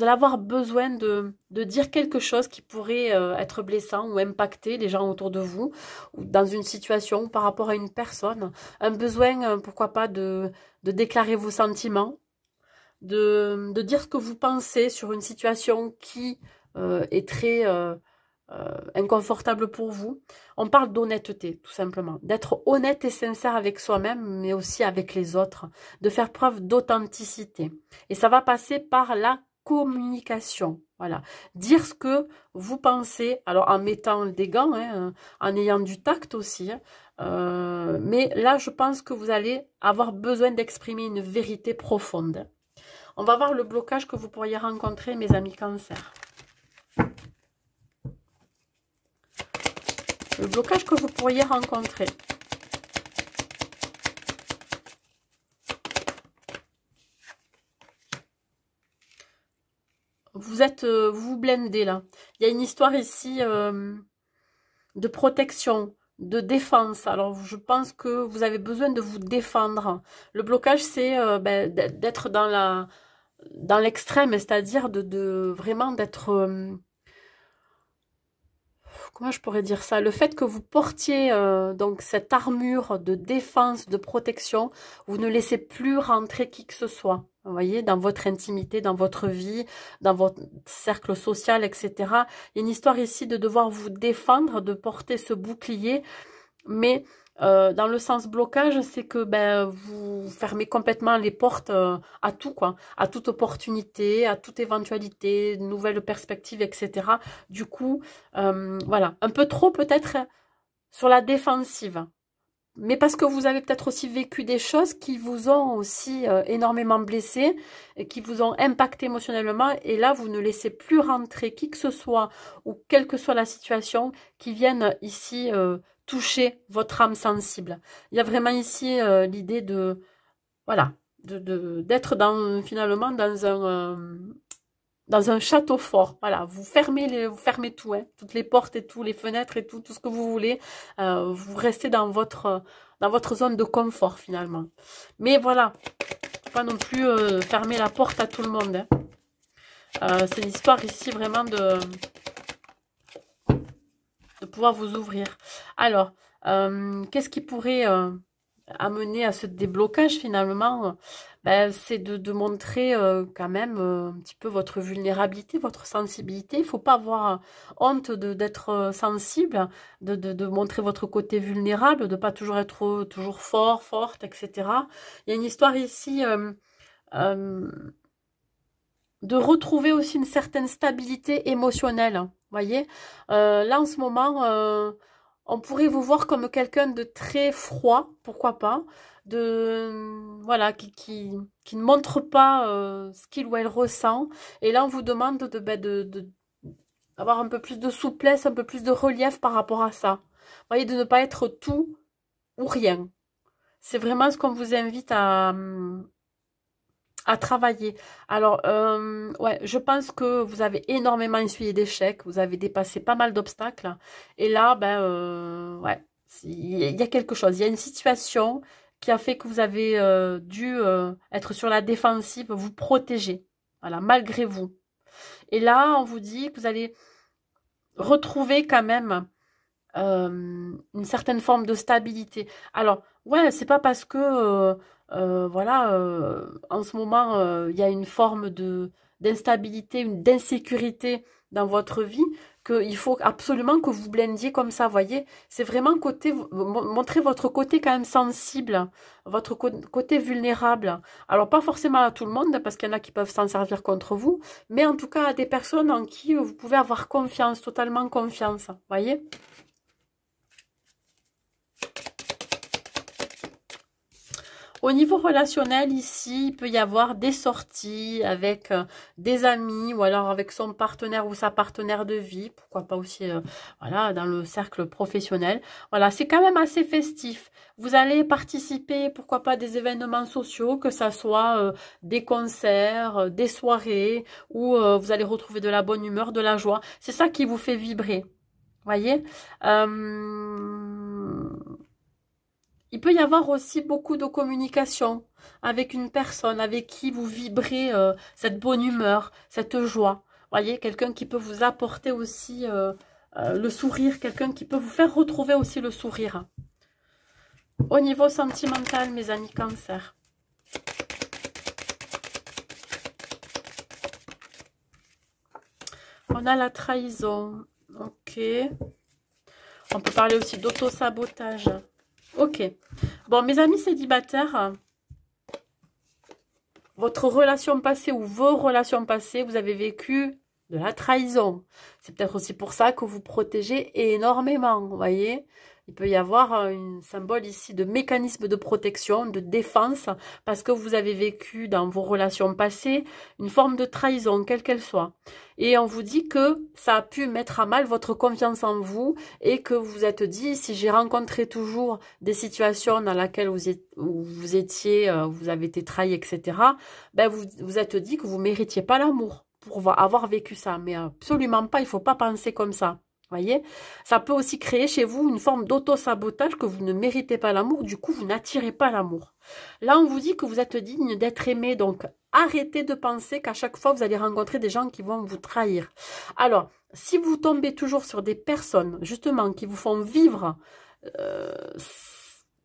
avoir besoin de dire quelque chose qui pourrait être blessant ou impacter les gens autour de vous, ou dans une situation par rapport à une personne. Un besoin, pourquoi pas, de déclarer vos sentiments, de dire ce que vous pensez sur une situation qui est très inconfortable pour vous. On parle d'honnêteté, tout simplement. D'être honnête et sincère avec soi-même, mais aussi avec les autres. De faire preuve d'authenticité. Et ça va passer par la communication. Voilà. Dire ce que vous pensez, alors en mettant des gants, hein, en ayant du tact aussi. Hein, mais là, je pense que vous allez avoir besoin d'exprimer une vérité profonde. On va voir le blocage que vous pourriez rencontrer, mes amis Cancer. Le blocage que vous pourriez rencontrer. Vous vous blindez là. Il y a une histoire ici de protection, de défense. Alors, je pense que vous avez besoin de vous défendre. Le blocage, c'est d'être dans l'extrême, c'est-à-dire de vraiment d'être... comment je pourrais dire ça? Le fait que vous portiez donc cette armure de défense, de protection, vous ne laissez plus rentrer qui que ce soit. Vous voyez, dans votre intimité, dans votre vie, dans votre cercle social, etc. Il y a une histoire ici de devoir vous défendre, de porter ce bouclier, mais dans le sens blocage, c'est que ben, vous fermez complètement les portes à tout, quoi, à toute opportunité, à toute éventualité, de nouvelles perspectives, etc. Du coup, voilà, un peu trop peut-être sur la défensive. Mais parce que vous avez peut-être aussi vécu des choses qui vous ont aussi énormément blessé, et qui vous ont impacté émotionnellement. Et là, vous ne laissez plus rentrer qui que ce soit, ou quelle que soit la situation, qui vienne ici toucher votre âme sensible. Il y a vraiment ici l'idée de, voilà, d'être finalement dans un château fort. Voilà, vous fermez tout, hein, toutes les portes et tout, les fenêtres et tout ce que vous voulez. Vous restez dans votre zone de confort finalement. Mais voilà, faut pas non plus fermer la porte à tout le monde. Hein. C'est une histoire ici vraiment de pouvoir vous ouvrir. Alors, qu'est-ce qui pourrait amener à ce déblocage finalement? Ben, c'est de montrer quand même un petit peu votre vulnérabilité, votre sensibilité. Il ne faut pas avoir honte d'être sensible, de montrer votre côté vulnérable, de ne pas toujours être toujours fort, forte, etc. Il y a une histoire ici de retrouver aussi une certaine stabilité émotionnelle. Vous voyez, là en ce moment, on pourrait vous voir comme quelqu'un de très froid, pourquoi pas, voilà, qui ne montre pas ce qu'il ou elle ressent. Et là, on vous demande d'avoir un peu plus de souplesse, un peu plus de relief par rapport à ça. Vous voyez, de ne pas être tout ou rien. C'est vraiment ce qu'on vous invite à travailler. Alors, ouais, je pense que vous avez énormément essuyé d'échecs, vous avez dépassé pas mal d'obstacles. Et là, ben, ouais, il y a quelque chose. Il y a une situation qui a fait que vous avez dû être sur la défensive, vous protéger. Voilà, malgré vous. Et là, on vous dit que vous allez retrouver quand même une certaine forme de stabilité. Alors, ouais, c'est pas parce que, voilà, en ce moment, il y a une forme d'instabilité, d'insécurité dans votre vie, qu'il faut absolument que vous blendiez comme ça, voyez. C'est vraiment montrer votre côté quand même sensible, votre côté vulnérable. Alors, pas forcément à tout le monde, parce qu'il y en a qui peuvent s'en servir contre vous, mais en tout cas à des personnes en qui vous pouvez avoir confiance, totalement confiance, voyez. Au niveau relationnel, ici, il peut y avoir des sorties avec des amis ou alors avec son partenaire ou sa partenaire de vie. Pourquoi pas aussi voilà, dans le cercle professionnel. Voilà, c'est quand même assez festif. Vous allez participer, pourquoi pas, à des événements sociaux, que ça soit des concerts, des soirées, où vous allez retrouver de la bonne humeur, de la joie. C'est ça qui vous fait vibrer. Voyez, il peut y avoir aussi beaucoup de communication avec une personne avec qui vous vibrez cette bonne humeur, cette joie. Voyez, quelqu'un qui peut vous apporter aussi le sourire, quelqu'un qui peut vous faire retrouver aussi le sourire. Au niveau sentimental, mes amis Cancer. On a la trahison. Ok. On peut parler aussi d'auto-sabotage. Ok. Bon, mes amis célibataires, votre relation passée ou vos relations passées, vous avez vécu de la trahison. C'est peut-être aussi pour ça que vous protégez énormément, vous voyez. Il peut y avoir un symbole ici de mécanisme de protection, de défense, parce que vous avez vécu dans vos relations passées une forme de trahison, quelle qu'elle soit. Et on vous dit que ça a pu mettre à mal votre confiance en vous et que vous vous êtes dit, si j'ai rencontré toujours des situations dans lesquelles vous avez été trahi, etc., ben vous êtes dit que vous ne méritiez pas l'amour pour avoir vécu ça. Mais absolument pas, il ne faut pas penser comme ça. Voyez, ça peut aussi créer chez vous une forme d'auto-sabotage, que vous ne méritez pas l'amour, du coup vous n'attirez pas l'amour. Là on vous dit que vous êtes digne d'être aimé, donc arrêtez de penser qu'à chaque fois vous allez rencontrer des gens qui vont vous trahir. Alors, si vous tombez toujours sur des personnes, justement, qui vous font vivre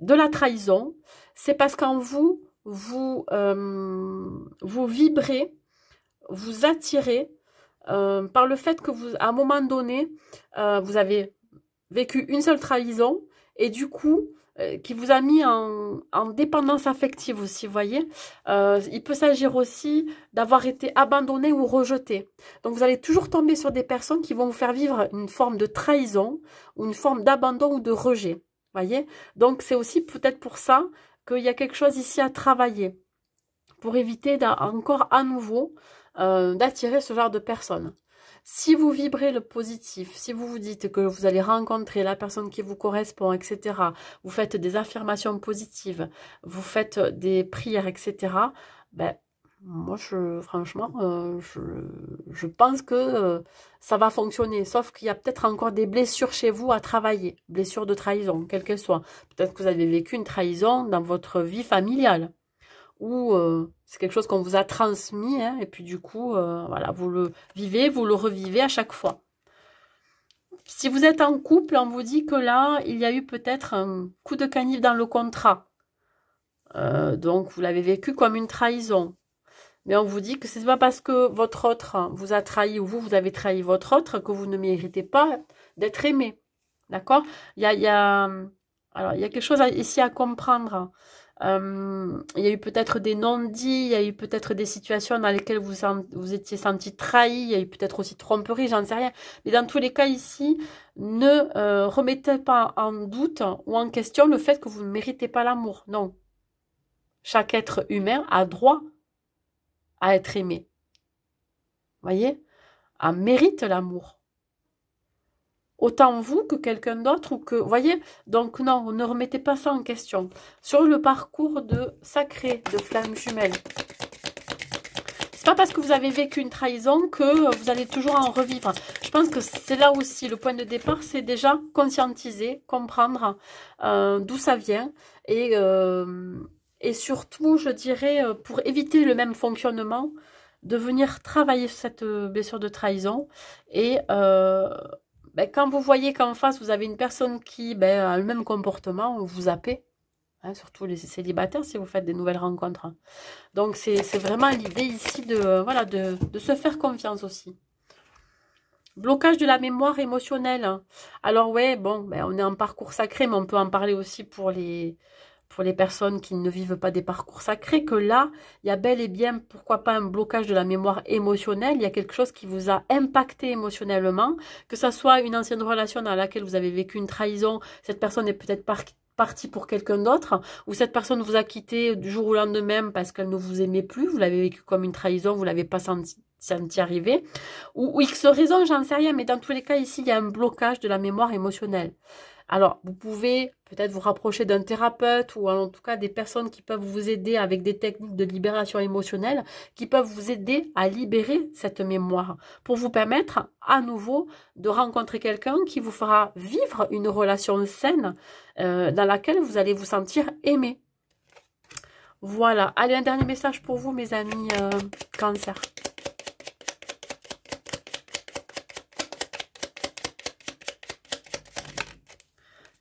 de la trahison, c'est parce qu'en vous, vous vibrez, vous attirez par le fait que vous, à un moment donné, vous avez vécu une seule trahison et du coup, qui vous a mis en dépendance affective aussi, vous voyez. Il peut s'agir aussi d'avoir été abandonné ou rejeté. Donc, vous allez toujours tomber sur des personnes qui vont vous faire vivre une forme de trahison ou une forme d'abandon ou de rejet, voyez. Donc, c'est aussi peut-être pour ça qu'il y a quelque chose ici à travailler pour éviter encore à nouveau d'attirer ce genre de personnes. Si vous vibrez le positif, si vous vous dites que vous allez rencontrer la personne qui vous correspond, etc., vous faites des affirmations positives, vous faites des prières, etc., ben, moi, franchement, je pense que ça va fonctionner. Sauf qu'il y a peut-être encore des blessures chez vous à travailler, blessures de trahison, quelles qu'elles soient. Peut-être que vous avez vécu une trahison dans votre vie familiale, ou c'est quelque chose qu'on vous a transmis, hein, et puis du coup, voilà, vous le vivez, vous le revivez à chaque fois. Si vous êtes en couple, on vous dit que là, il y a eu peut-être un coup de canif dans le contrat. Donc, vous l'avez vécu comme une trahison. Mais on vous dit que ce n'est pas parce que votre autre vous a trahi ou vous avez trahi votre autre que vous ne méritez pas d'être aimé. D'accord? Alors, il y a quelque chose ici à comprendre. Il y a eu peut-être des non-dits, il y a eu peut-être des situations dans lesquelles vous étiez senti trahi, il y a eu peut-être aussi tromperie, j'en sais rien. Mais dans tous les cas ici, ne remettez pas en doute ou en question le fait que vous ne méritez pas l'amour. Non. Chaque être humain a droit à être aimé. Voyez? Mérite l'amour. Autant vous que quelqu'un d'autre ou que... Voyez? Donc non, ne remettez pas ça en question. Sur le parcours de sacré de flamme jumelle, c'est pas parce que vous avez vécu une trahison que vous allez toujours en revivre. Je pense que c'est là aussi le point de départ, c'est déjà conscientiser, comprendre d'où ça vient et surtout, je dirais, pour éviter le même fonctionnement, de venir travailler sur cette blessure de trahison et quand vous voyez qu'en face, vous avez une personne qui a le même comportement, vous zappez. Hein, surtout les célibataires si vous faites des nouvelles rencontres. Donc, c'est vraiment l'idée ici voilà, de se faire confiance aussi. Blocage de la mémoire émotionnelle. Alors, ouais, bon, on est en parcours sacré, mais on peut en parler aussi pour les personnes qui ne vivent pas des parcours sacrés, que là, il y a bel et bien, pourquoi pas un blocage de la mémoire émotionnelle, il y a quelque chose qui vous a impacté émotionnellement, que ça soit une ancienne relation dans laquelle vous avez vécu une trahison, cette personne est peut-être partie pour quelqu'un d'autre, ou cette personne vous a quitté du jour au lendemain parce qu'elle ne vous aimait plus, vous l'avez vécu comme une trahison, vous l'avez pas senti arriver, ou X raison, j'en sais rien, mais dans tous les cas, ici, il y a un blocage de la mémoire émotionnelle. Alors, vous pouvez peut-être vous rapprocher d'un thérapeute ou en tout cas des personnes qui peuvent vous aider avec des techniques de libération émotionnelle qui peuvent vous aider à libérer cette mémoire pour vous permettre à nouveau de rencontrer quelqu'un qui vous fera vivre une relation saine dans laquelle vous allez vous sentir aimé. Voilà. Allez, un dernier message pour vous, mes amis Cancer.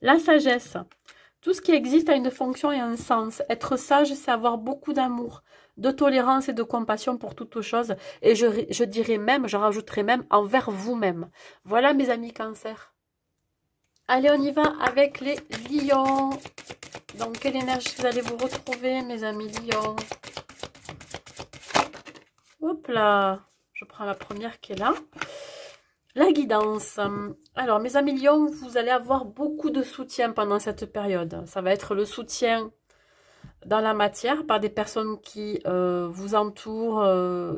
La sagesse. Tout ce qui existe a une fonction et un sens. Être sage, c'est avoir beaucoup d'amour, de tolérance et de compassion pour toutes choses. Et je dirais même, je rajouterais même, envers vous-même. Voilà mes amis Cancer. Allez, on y va avec les lions. Donc, quelle énergie vous allez vous retrouver, mes amis lions? Hop là. Je prends la première qui est là. La guidance. Alors, mes amis lions, vous allez avoir beaucoup de soutien pendant cette période. Ça va être le soutien dans la matière par des personnes qui vous entourent,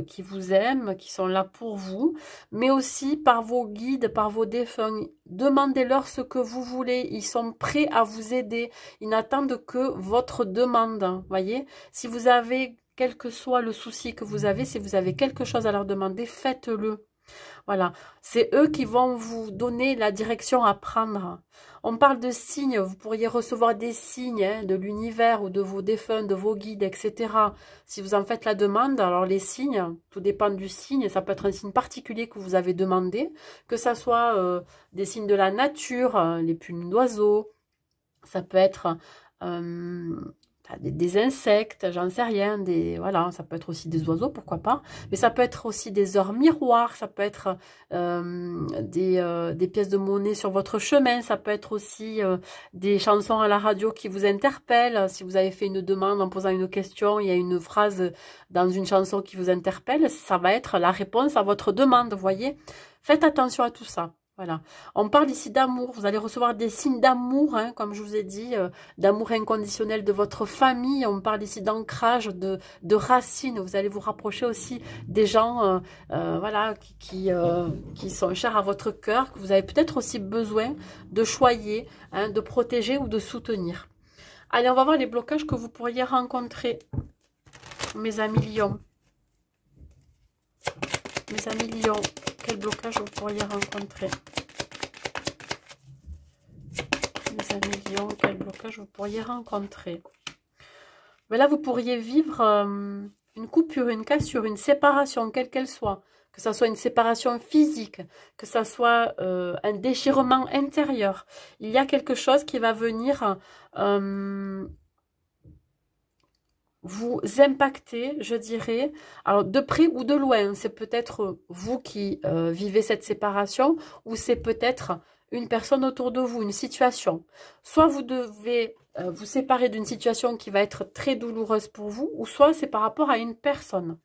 qui vous aiment, qui sont là pour vous, mais aussi par vos guides, par vos défunts. Demandez-leur ce que vous voulez. Ils sont prêts à vous aider. Ils n'attendent que votre demande. Voyez, si vous avez, quel que soit le souci que vous avez, si vous avez quelque chose à leur demander, faites-le. Voilà, c'est eux qui vont vous donner la direction à prendre. On parle de signes, vous pourriez recevoir des signes hein, de l'univers ou de vos défunts, de vos guides, etc. Si vous en faites la demande, alors les signes, tout dépend du signe, ça peut être un signe particulier que vous avez demandé, que ça soit des signes de la nature, les plumes d'oiseaux, ça peut être des insectes, j'en sais rien, voilà, ça peut être aussi des oiseaux, pourquoi pas, mais ça peut être aussi des heures miroirs, ça peut être des pièces de monnaie sur votre chemin, ça peut être aussi des chansons à la radio qui vous interpellent, si vous avez fait une demande en posant une question, il y a une phrase dans une chanson qui vous interpelle, ça va être la réponse à votre demande, vous voyez. Faites attention à tout ça. Voilà. On parle ici d'amour. Vous allez recevoir des signes d'amour, hein, comme je vous ai dit, d'amour inconditionnel de votre famille. On parle ici d'ancrage, de racines. Vous allez vous rapprocher aussi des gens voilà, qui sont chers à votre cœur, que vous avez peut-être aussi besoin de choyer, hein, de protéger ou de soutenir. Allez, on va voir les blocages que vous pourriez rencontrer, mes amis lions. Mes amis lions, quel blocage vous pourriez rencontrer? Mes amis lions, quel blocage vous pourriez rencontrer? Mais là, vous pourriez vivre une coupure, une cassure, une séparation, quelle qu'elle soit. Que ça soit une séparation physique, que ça soit un déchirement intérieur. Il y a quelque chose qui va venir vous impacter, je dirais, alors de près ou de loin. C'est peut-être vous qui vivez cette séparation ou c'est peut-être une personne autour de vous, une situation. Soit vous devez vous séparer d'une situation qui va être très douloureuse pour vous, ou soit c'est par rapport à une personne.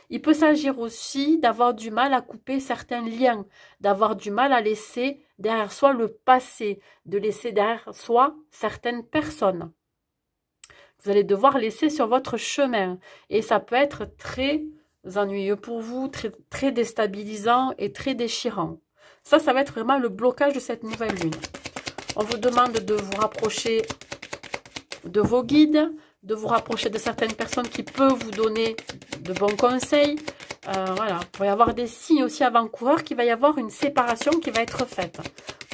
Il peut s'agir aussi d'avoir du mal à couper certains liens, d'avoir du mal à laisser derrière soi le passé, de laisser derrière soi certaines personnes. Vous allez devoir laisser sur votre chemin. Et ça peut être très ennuyeux pour vous, très déstabilisant et très déchirant. Ça va être vraiment le blocage de cette nouvelle lune. On vous demande de vous rapprocher de vos guides, de vous rapprocher de certaines personnes qui peuvent vous donner de bons conseils. Voilà, il va y avoir des signes aussi avant-coureurs qu'il va y avoir une séparation qui va être faite.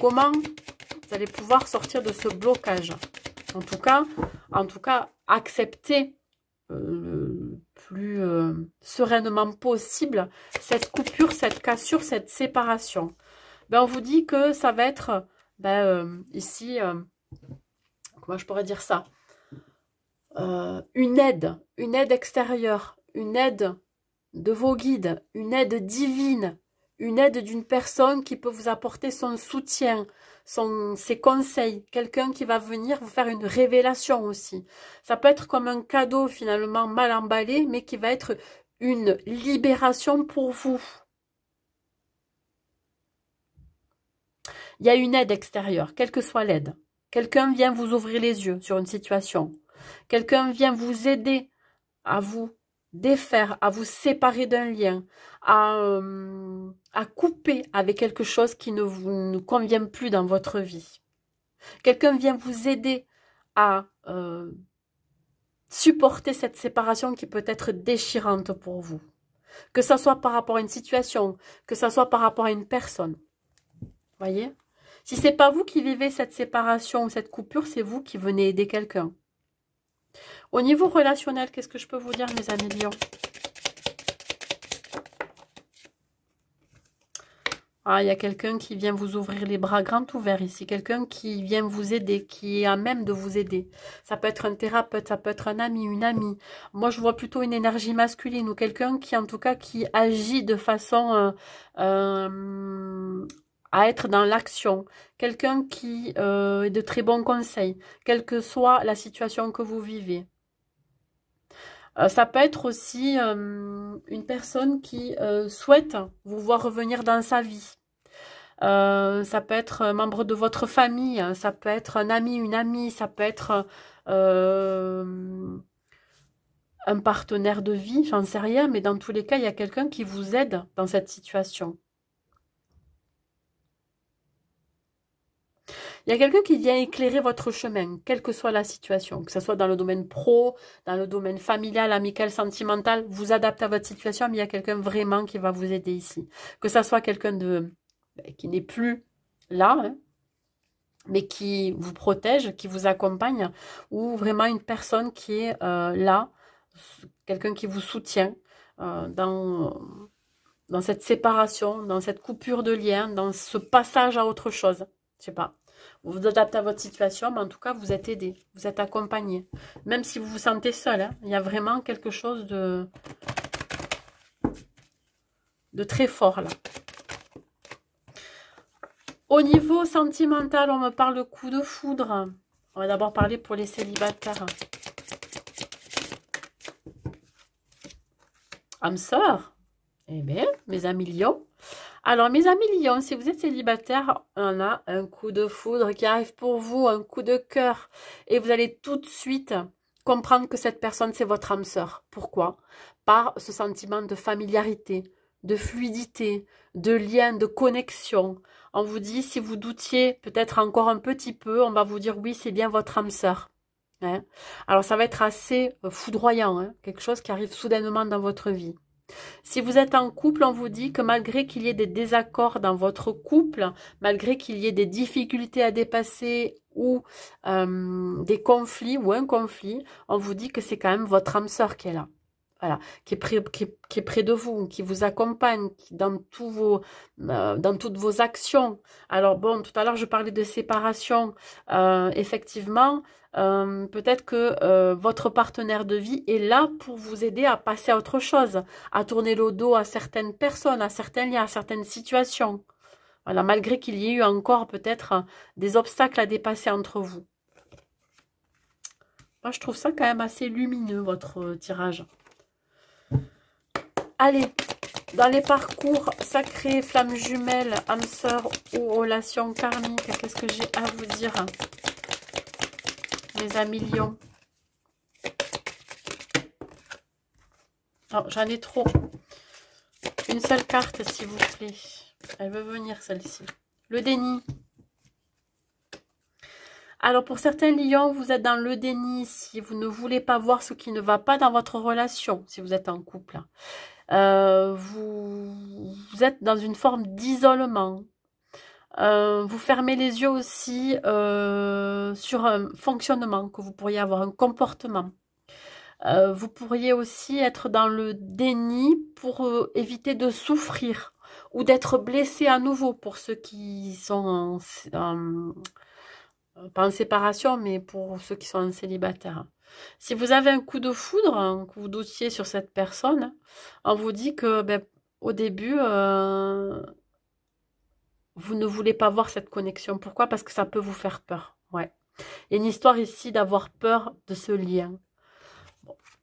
Comment vous allez pouvoir sortir de ce blocage? En tout cas, accepter le plus sereinement possible cette coupure, cette cassure, cette séparation. Ben, on vous dit que ça va être ici, comment je pourrais dire ça, une aide extérieure, une aide de vos guides, une aide divine, une aide d'une personne qui peut vous apporter son soutien, ses conseils, quelqu'un qui va venir vous faire une révélation aussi. Ça peut être comme un cadeau finalement mal emballé, mais qui va être une libération pour vous. Il y a une aide extérieure, quelle que soit l'aide. Quelqu'un vient vous ouvrir les yeux sur une situation. Quelqu'un vient vous aider à vous défaire, à vous séparer d'un lien, à couper avec quelque chose qui ne vous convient plus dans votre vie. Quelqu'un vient vous aider à supporter cette séparation qui peut être déchirante pour vous. Que ça soit par rapport à une situation, que ça soit par rapport à une personne. Voyez? Si ce n'est pas vous qui vivez cette séparation ou cette coupure, c'est vous qui venez aider quelqu'un. Au niveau relationnel, qu'est-ce que je peux vous dire, mes amis lions? Ah, il y a quelqu'un qui vient vous ouvrir les bras grands ouverts ici. Quelqu'un qui vient vous aider, qui est à même de vous aider. Ça peut être un thérapeute, ça peut être un ami, une amie. Moi, je vois plutôt une énergie masculine ou quelqu'un qui, en tout cas, qui agit de façon à être dans l'action. Quelqu'un qui est de très bons conseils, quelle que soit la situation que vous vivez. Ça peut être aussi une personne qui souhaite vous voir revenir dans sa vie. Ça peut être un membre de votre famille, ça peut être un ami, une amie, ça peut être un partenaire de vie, j'en sais rien, mais dans tous les cas, il y a quelqu'un qui vous aide dans cette situation. Il y a quelqu'un qui vient éclairer votre chemin, quelle que soit la situation, que ce soit dans le domaine pro, dans le domaine familial, amical, sentimental, vous adaptez à votre situation, mais il y a quelqu'un vraiment qui va vous aider ici. Que ce soit quelqu'un qui n'est plus là, hein, mais qui vous protège, qui vous accompagne, ou vraiment une personne qui est là, quelqu'un qui vous soutient dans cette séparation, dans cette coupure de lien, dans ce passage à autre chose. Je sais pas. Vous vous adaptez à votre situation, mais en tout cas, vous êtes aidé, vous êtes accompagné. Même si vous vous sentez seul, hein, il y a vraiment quelque chose de très fort là. Au niveau sentimental, on me parle de coup de foudre. On va d'abord parler pour les célibataires. Âme sœur. Eh bien, mes amis lions. Alors, mes amis lions, si vous êtes célibataire, on a un coup de foudre qui arrive pour vous, un coup de cœur. Et vous allez tout de suite comprendre que cette personne, c'est votre âme sœur. Pourquoi? Par ce sentiment de familiarité, de fluidité, de lien, de connexion. On vous dit, si vous doutiez peut-être encore un petit peu, on va vous dire oui, c'est bien votre âme sœur. Hein? Alors, ça va être assez foudroyant, hein? Quelque chose qui arrive soudainement dans votre vie. Si vous êtes en couple, on vous dit que malgré qu'il y ait des désaccords dans votre couple, malgré qu'il y ait des difficultés à dépasser ou des conflits ou un conflit, on vous dit que c'est quand même votre âme sœur qui est là. Voilà, qui est près de vous, qui vous accompagne dans toutes vos actions. Alors bon, tout à l'heure je parlais de séparation. Effectivement, peut-être que votre partenaire de vie est là pour vous aider à passer à autre chose, à tourner le dos à certaines personnes, à certains liens, à certaines situations. Voilà, malgré qu'il y ait eu encore peut-être des obstacles à dépasser entre vous. Moi, je trouve ça quand même assez lumineux, votre tirage. Allez, dans les parcours sacrés, flammes jumelles, âme sœur ou relations karmiques, qu'est-ce que j'ai à vous dire, mes amis lions? Oh, j'en ai trop. Une seule carte, s'il vous plaît. Elle veut venir, celle-ci. Le déni. Alors, pour certains lions, vous êtes dans le déni si vous ne voulez pas voir ce qui ne va pas dans votre relation, si vous êtes en couple. Vous êtes dans une forme d'isolement. Vous fermez les yeux aussi sur un fonctionnement que vous pourriez avoir, un comportement. Vous pourriez aussi être dans le déni pour éviter de souffrir ou d'être blessé à nouveau pour ceux qui sont pas en séparation, mais pour ceux qui sont en célibataire. Si vous avez un coup de foudre, hein, que vous doutiez sur cette personne, on vous dit que au début, vous ne voulez pas voir cette connexion. Pourquoi? Parce que ça peut vous faire peur. Ouais. Il y a une histoire ici d'avoir peur de ce lien.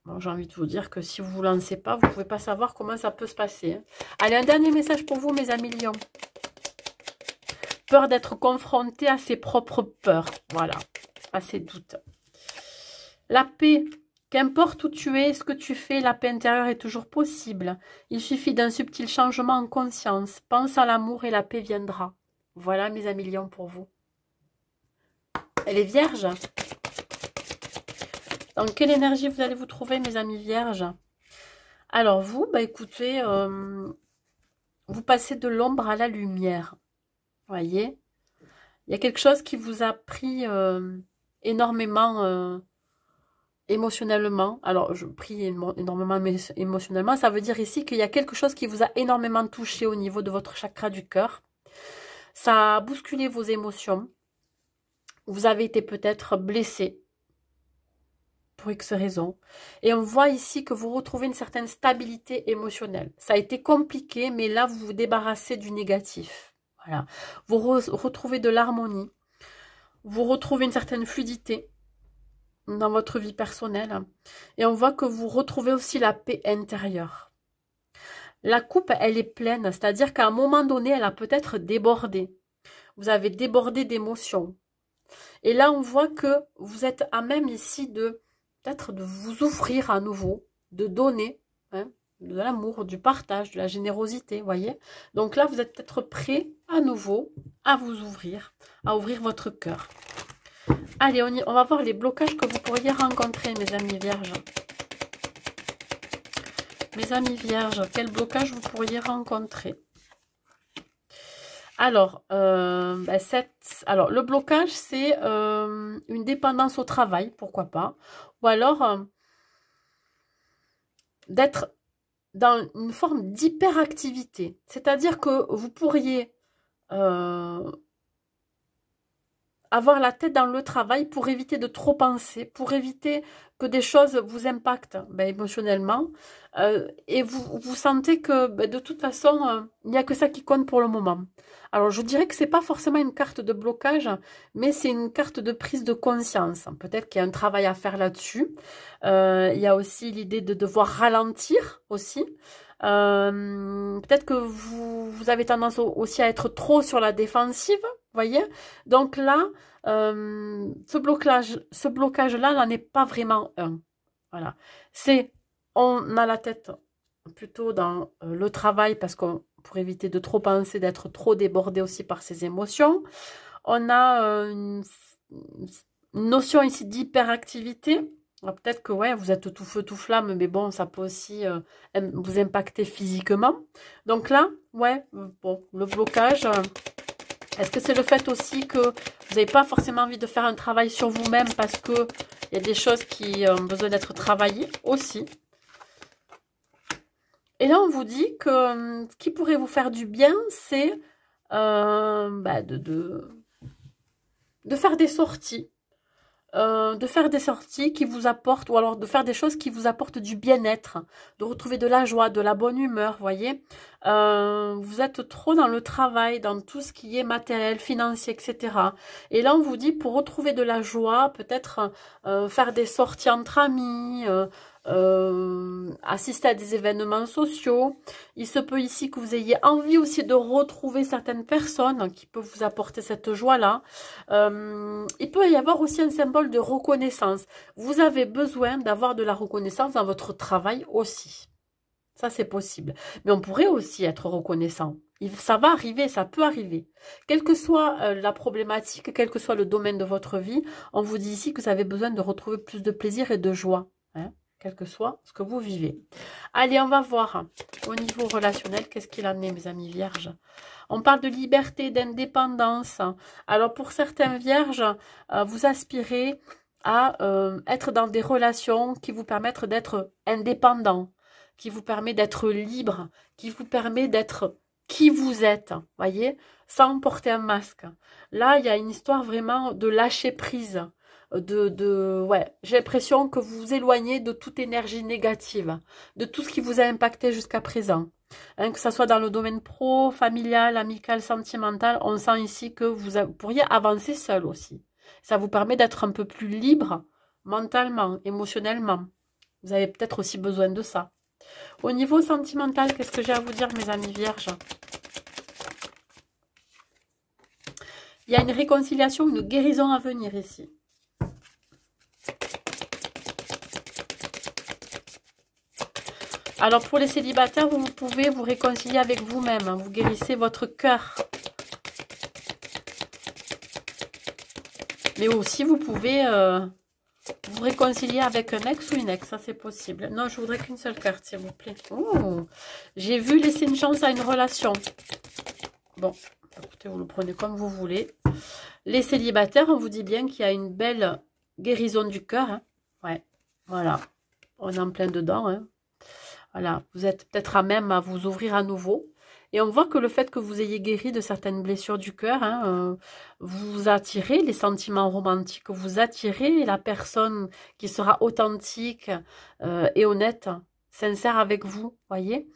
Bon, j'ai envie de vous dire que si vous ne vous lancez pas, vous ne pouvez pas savoir comment ça peut se passer. Hein. Allez, un dernier message pour vous, mes amis lions. Peur d'être confronté à ses propres peurs. Voilà, à ses doutes. La paix. Qu'importe où tu es, ce que tu fais, la paix intérieure est toujours possible. Il suffit d'un subtil changement en conscience. Pense à l'amour et la paix viendra. Voilà mes amis lions pour vous. Et les vierges. Dans quelle énergie vous allez vous trouver mes amis vierges? Alors vous, écoutez, vous passez de l'ombre à la lumière. Voyez, il y a quelque chose qui vous a pris énormément émotionnellement. Alors, je prie énormément émotionnellement. Ça veut dire ici qu'il y a quelque chose qui vous a énormément touché au niveau de votre chakra du cœur. Ça a bousculé vos émotions. Vous avez été peut-être blessé pour X raisons. Et on voit ici que vous retrouvez une certaine stabilité émotionnelle. Ça a été compliqué, mais là, vous vous débarrassez du négatif. Voilà. Vous retrouvez de l'harmonie. Vous retrouvez une certaine fluidité dans votre vie personnelle. Et on voit que vous retrouvez aussi la paix intérieure. La coupe, elle est pleine. C'est-à-dire qu'à un moment donné, elle a peut-être débordé. Vous avez débordé d'émotions. Et là, on voit que vous êtes à même ici de peut-être de vous ouvrir à nouveau, de donner. Hein. de l'amour, du partage, de la générosité, voyez. Donc là, vous êtes peut-être prêt à nouveau à vous ouvrir, à ouvrir votre cœur. Allez, on va voir les blocages que vous pourriez rencontrer, mes amis vierges. Mes amis vierges, quel blocage vous pourriez rencontrer? Alors, alors le blocage, c'est une dépendance au travail, pourquoi pas. Ou alors, d'être dans une forme d'hyperactivité. C'est-à-dire que vous pourriez avoir la tête dans le travail pour éviter de trop penser, pour éviter que des choses vous impactent émotionnellement. Et vous sentez que de toute façon, il n'y a que ça qui compte pour le moment. Alors, je dirais que ce n'est pas forcément une carte de blocage, mais c'est une carte de prise de conscience. Peut-être qu'il y a un travail à faire là-dessus. Il y a aussi l'idée de devoir ralentir aussi. Peut-être que vous avez tendance aussi à être trop sur la défensive, voyez. Donc là, ce blocage-là n'en est pas vraiment un. Voilà. On a la tête plutôt dans le travail parce qu'on pour éviter de trop penser, d'être trop débordé aussi par ses émotions. On a une notion ici d'hyperactivité. Peut-être que ouais, vous êtes tout feu, tout flamme, mais bon, ça peut aussi vous impacter physiquement. Donc là, ouais, bon, le blocage, est-ce que c'est le fait aussi que vous n'avez pas forcément envie de faire un travail sur vous-même parce qu'il y a des choses qui ont besoin d'être travaillées aussi. Et là, on vous dit que ce qui pourrait vous faire du bien, c'est de faire des sorties. Qui vous apportent, ou alors de faire des choses qui vous apportent du bien-être, de retrouver de la joie, de la bonne humeur, voyez. Vous êtes trop dans le travail, dans tout ce qui est matériel, financier, etc. Et là, on vous dit, pour retrouver de la joie, peut-être faire des sorties entre amis, assister à des événements sociaux. Il se peut ici que vous ayez envie aussi de retrouver certaines personnes qui peuvent vous apporter cette joie-là. Il peut y avoir aussi un symbole de reconnaissance. Vous avez besoin d'avoir de la reconnaissance dans votre travail aussi. Ça, c'est possible. Mais on pourrait aussi être reconnaissant. Ça va arriver, ça peut arriver. Quelle que soit la problématique, quel que soit le domaine de votre vie, on vous dit ici que vous avez besoin de retrouver plus de plaisir et de joie. Hein, quel que soit ce que vous vivez. Allez, on va voir au niveau relationnel, qu'est-ce qu'il en est, mes amis vierges. On parle de liberté, d'indépendance. Alors, pour certains vierges, vous aspirez à être dans des relations qui vous permettent d'être indépendant, qui vous permet d'être libre, qui vous permet d'être qui vous êtes, voyez, sans porter un masque. Là, il y a une histoire vraiment de lâcher prise. Ouais, j'ai l'impression que vous vous éloignez de toute énergie négative, de tout ce qui vous a impacté jusqu'à présent. Hein, que ce soit dans le domaine pro, familial, amical, sentimental, on sent ici que vous pourriez avancer seul aussi. Ça vous permet d'être un peu plus libre mentalement, émotionnellement. Vous avez peut-être aussi besoin de ça. Au niveau sentimental, qu'est-ce que j'ai à vous dire, mes amis vierges? Il y a une réconciliation, une guérison à venir ici. Alors, pour les célibataires, vous pouvez vous réconcilier avec vous-même. Vous guérissez votre cœur. Mais aussi, vous pouvez vous réconcilier avec un ex ou une ex. Ça, c'est possible. Non, je voudrais qu'une seule carte, s'il vous plaît. Oh, j'ai vu laisser une chance à une relation. Bon, écoutez, vous le prenez comme vous voulez. Les célibataires, on vous dit bien qu'il y a une belle guérison du cœur. Hein. Ouais, voilà. On est en plein dedans, hein. Voilà, vous êtes peut-être à même à vous ouvrir à nouveau. Et on voit que le fait que vous ayez guéri de certaines blessures du cœur, hein, vous attirez les sentiments romantiques, vous attirez la personne qui sera authentique et honnête, sincère avec vous, voyez.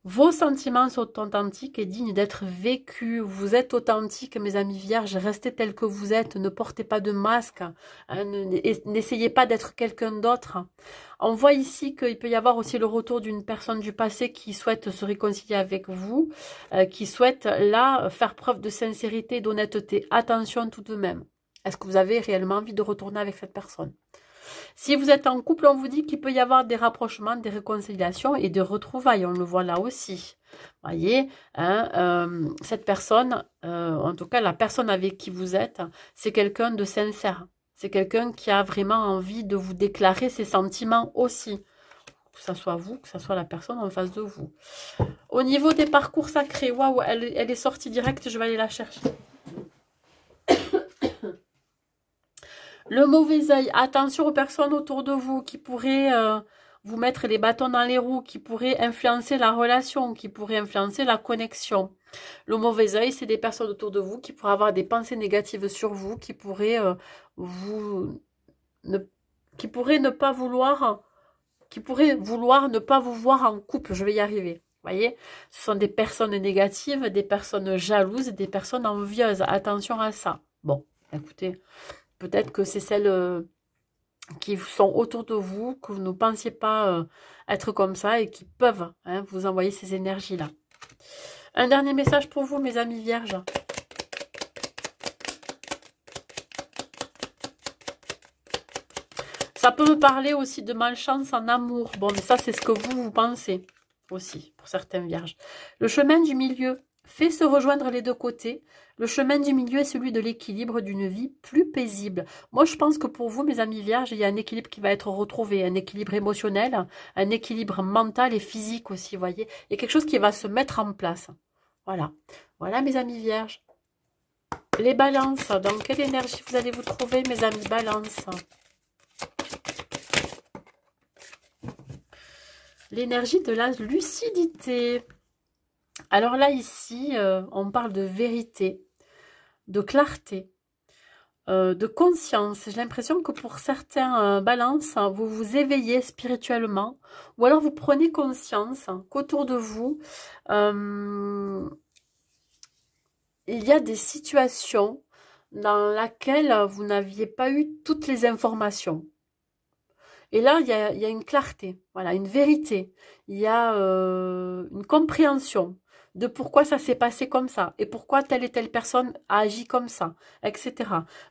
Vos sentiments sont authentiques et dignes d'être vécus. Vous êtes authentique, mes amis vierges. Restez tels que vous êtes. Ne portez pas de masque. Hein, n'essayez pas d'être quelqu'un d'autre. On voit ici qu'il peut y avoir aussi le retour d'une personne du passé qui souhaite se réconcilier avec vous, qui souhaite là faire preuve de sincérité et d'honnêteté. Attention tout de même. Est-ce que vous avez réellement envie de retourner avec cette personne? Si vous êtes en couple, on vous dit qu'il peut y avoir des rapprochements, des réconciliations et des retrouvailles. On le voit là aussi. Voyez, hein, cette personne, en tout cas la personne avec qui vous êtes, c'est quelqu'un de sincère. C'est quelqu'un qui a vraiment envie de vous déclarer ses sentiments aussi. Que ce soit vous, que ce soit la personne en face de vous. Au niveau des parcours sacrés, waouh, elle est sortie directe, je vais aller la chercher. Le mauvais œil, attention aux personnes autour de vous qui pourraient vous mettre les bâtons dans les roues, qui pourraient influencer la relation, qui pourraient influencer la connexion. Le mauvais œil, c'est des personnes autour de vous qui pourraient avoir des pensées négatives sur vous, qui pourraient qui pourraient ne pas vouloir, qui pourraient vouloir ne pas vous voir en couple. Je vais y arriver. Voyez, ce sont des personnes négatives, des personnes jalouses, des personnes envieuses. Attention à ça. Bon, écoutez. Peut-être que c'est celles qui sont autour de vous, que vous ne pensiez pas être comme ça et qui peuvent vous envoyer ces énergies-là. Un dernier message pour vous, mes amis vierges. Ça peut me parler aussi de malchance en amour. Bon, mais ça, c'est ce que vous pensez aussi, pour certaines vierges. Le chemin du milieu fait se rejoindre les deux côtés. Le chemin du milieu est celui de l'équilibre d'une vie plus paisible. Moi, je pense que pour vous, mes amis vierges, il y a un équilibre qui va être retrouvé. Un équilibre émotionnel, un équilibre mental et physique aussi, vous voyez. Il y a quelque chose qui va se mettre en place. Voilà. Voilà, mes amis vierges. Les balances. Dans quelle énergie vous allez vous trouver, mes amis balances? L'énergie de la lucidité. Alors là, ici, on parle de vérité, de clarté, de conscience. J'ai l'impression que pour certains balances, vous vous éveillez spirituellement, ou alors vous prenez conscience qu'autour de vous, il y a des situations dans lesquelles vous n'aviez pas eu toutes les informations. Et là, il y a une clarté, voilà, une vérité. Il y a une compréhension de pourquoi ça s'est passé comme ça et pourquoi telle et telle personne a agi comme ça, etc.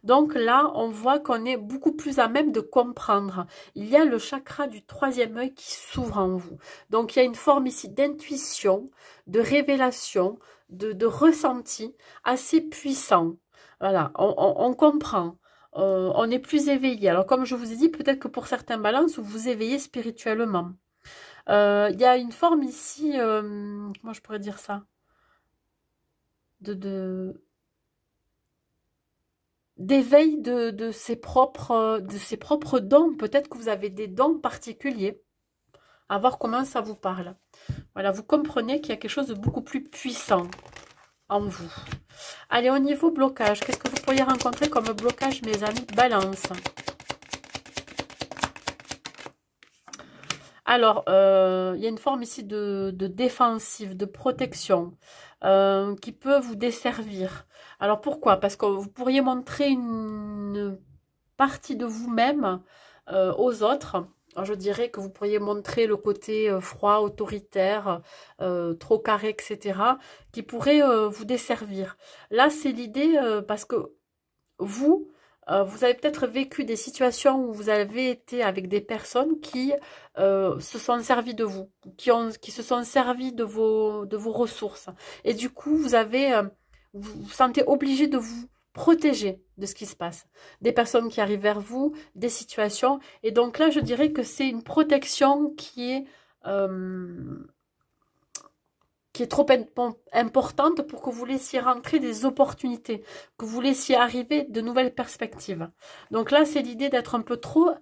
Donc là, on voit qu'on est beaucoup plus à même de comprendre. Il y a le chakra du troisième œil qui s'ouvre en vous. Donc il y a une forme ici d'intuition, de révélation, de ressenti assez puissant. Voilà, on comprend. On est plus éveillé. Alors, comme je vous ai dit, peut-être que pour certains balances, vous vous éveillez spirituellement. Il y a une forme ici, comment je pourrais dire ça, d'éveil de ses propres dons. Peut-être que vous avez des dons particuliers. À voir comment ça vous parle. Voilà, vous comprenez qu'il y a quelque chose de beaucoup plus puissant en vous. Allez, au niveau blocage, qu'est-ce que vous pourriez rencontrer comme blocage, mes amis balance? Alors, il y a une forme ici de défensive, de protection, qui peut vous desservir. Alors, pourquoi? Parce que vous pourriez montrer une partie de vous-même aux autres. Alors, je dirais que vous pourriez montrer le côté froid, autoritaire, trop carré, etc., qui pourrait vous desservir. Là, c'est l'idée parce que vous avez peut-être vécu des situations où vous avez été avec des personnes qui se sont servies de vous, qui se sont servies de vos ressources. Et du coup, vous vous sentez obligé de vous protéger de ce qui se passe. Des personnes qui arrivent vers vous, des situations. Et donc là, je dirais que c'est une protection qui est trop importante pour que vous laissiez rentrer des opportunités, que vous laissiez arriver de nouvelles perspectives. Donc là, c'est l'idée d'être un peu trop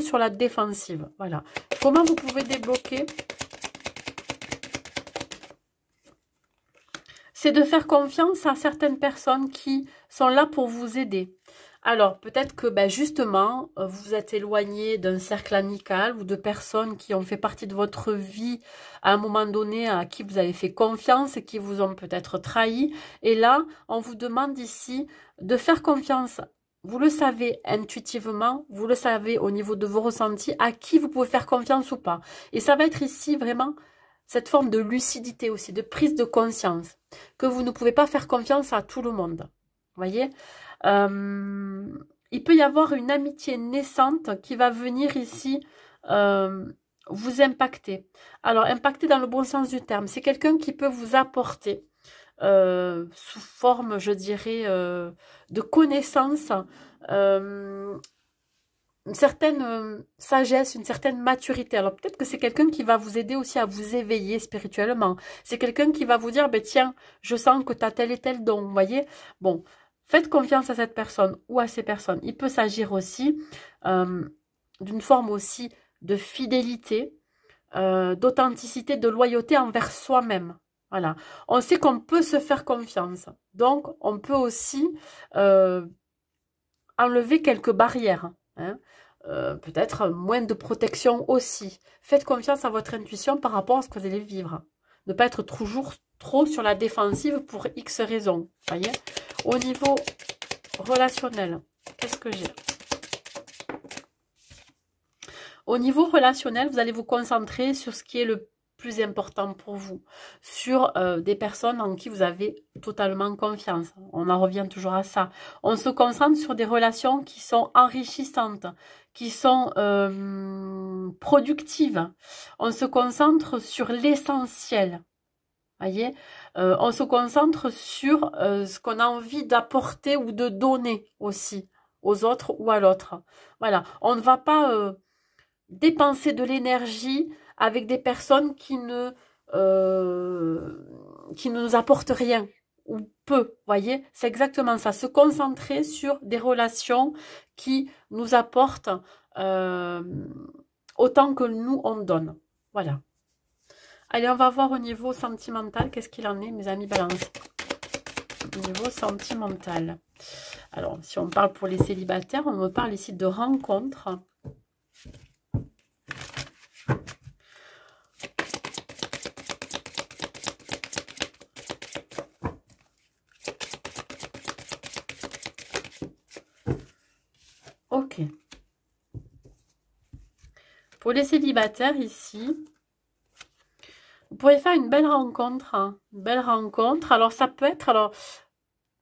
sur la défensive. Voilà. Comment vous pouvez débloquer? C'est de faire confiance à certaines personnes qui sont là pour vous aider. Alors, peut-être que justement, vous vous êtes éloigné d'un cercle amical ou de personnes qui ont fait partie de votre vie à un moment donné, à qui vous avez fait confiance et qui vous ont peut-être trahi. Et là, on vous demande ici de faire confiance. Vous le savez intuitivement, vous le savez au niveau de vos ressentis, à qui vous pouvez faire confiance ou pas. Et ça va être ici vraiment cette forme de lucidité aussi, de prise de conscience, que vous ne pouvez pas faire confiance à tout le monde. Vous voyez ? il peut y avoir une amitié naissante qui va venir ici vous impacter. Alors, impacter dans le bon sens du terme. C'est quelqu'un qui peut vous apporter sous forme, je dirais, de connaissances, une certaine sagesse, une certaine maturité. Alors peut-être que c'est quelqu'un qui va vous aider aussi à vous éveiller spirituellement. C'est quelqu'un qui va vous dire, ben tiens, je sens que tu as tel et tel don, vous voyez. Bon, faites confiance à cette personne ou à ces personnes. Il peut s'agir aussi d'une forme aussi de fidélité, d'authenticité, de loyauté envers soi-même. Voilà. On sait qu'on peut se faire confiance. Donc, on peut aussi enlever quelques barrières. Hein. Peut-être moins de protection aussi. Faites confiance à votre intuition par rapport à ce que vous allez vivre. Ne pas être toujours trop sur la défensive pour X raisons. Voyez. Au niveau relationnel, qu'est-ce que j'ai? Au niveau relationnel, vous allez vous concentrer sur ce qui est le plus important pour vous, sur des personnes en qui vous avez totalement confiance. On en revient toujours à ça. On se concentre sur des relations qui sont enrichissantes, qui sont productives. On se concentre sur l'essentiel. Voyez, on se concentre sur ce qu'on a envie d'apporter ou de donner aussi aux autres ou à l'autre. Voilà, on ne va pas dépenser de l'énergie avec des personnes qui ne nous apportent rien ou peu, voyez, c'est exactement ça, se concentrer sur des relations qui nous apportent autant que nous on donne, voilà. Allez, on va voir au niveau sentimental, qu'est-ce qu'il en est, mes amis balance. Au niveau sentimental, alors si on parle pour les célibataires, on me parle ici de rencontres. Ok. Pour les célibataires ici, vous pourriez faire une belle rencontre. Hein. Une belle rencontre. Alors ça peut être, alors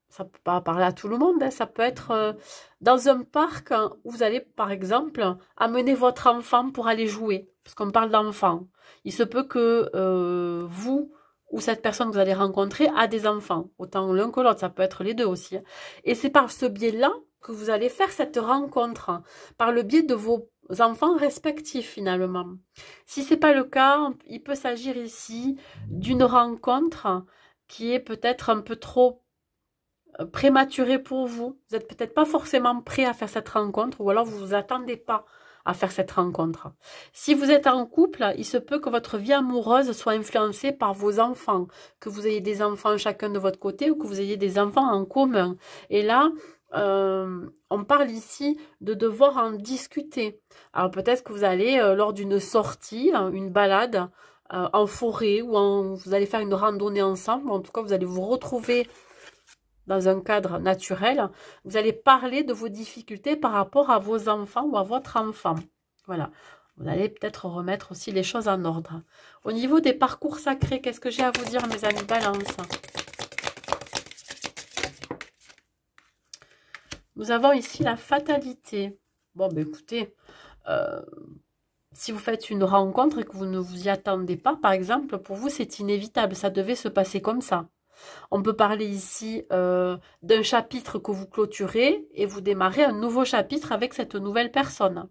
ça peut pas parler à tout le monde, hein, ça peut être dans un parc où vous allez par exemple amener votre enfant pour aller jouer. Parce qu'on parle d'enfant. Il se peut que vous ou cette personne que vous allez rencontrer a des enfants. Autant l'un que l'autre, ça peut être les deux aussi. Hein. Et c'est par ce biais-là que vous allez faire cette rencontre. Hein, par le biais de vos enfants respectifs finalement. Si ce n'est pas le cas, il peut s'agir ici d'une rencontre qui est peut-être un peu trop prématurée pour vous. Vous n'êtes peut-être pas forcément prêt à faire cette rencontre ou alors vous ne vous attendez pas à faire cette rencontre. Si vous êtes en couple, il se peut que votre vie amoureuse soit influencée par vos enfants, que vous ayez des enfants chacun de votre côté ou que vous ayez des enfants en commun. Et là, on parle ici de devoir en discuter. Alors peut-être que vous allez, lors d'une sortie, une balade en forêt ou vous allez faire une randonnée ensemble, en tout cas vous allez vous retrouver dans un cadre naturel, vous allez parler de vos difficultés par rapport à vos enfants ou à votre enfant. Voilà. Vous allez peut-être remettre aussi les choses en ordre. Au niveau des parcours sacrés, qu'est-ce que j'ai à vous dire, mes amis Balance? Nous avons ici la fatalité. Bon, ben écoutez, si vous faites une rencontre et que vous ne vous y attendez pas, par exemple, pour vous, c'est inévitable. Ça devait se passer comme ça. On peut parler ici d'un chapitre que vous clôturez et vous démarrez un nouveau chapitre avec cette nouvelle personne.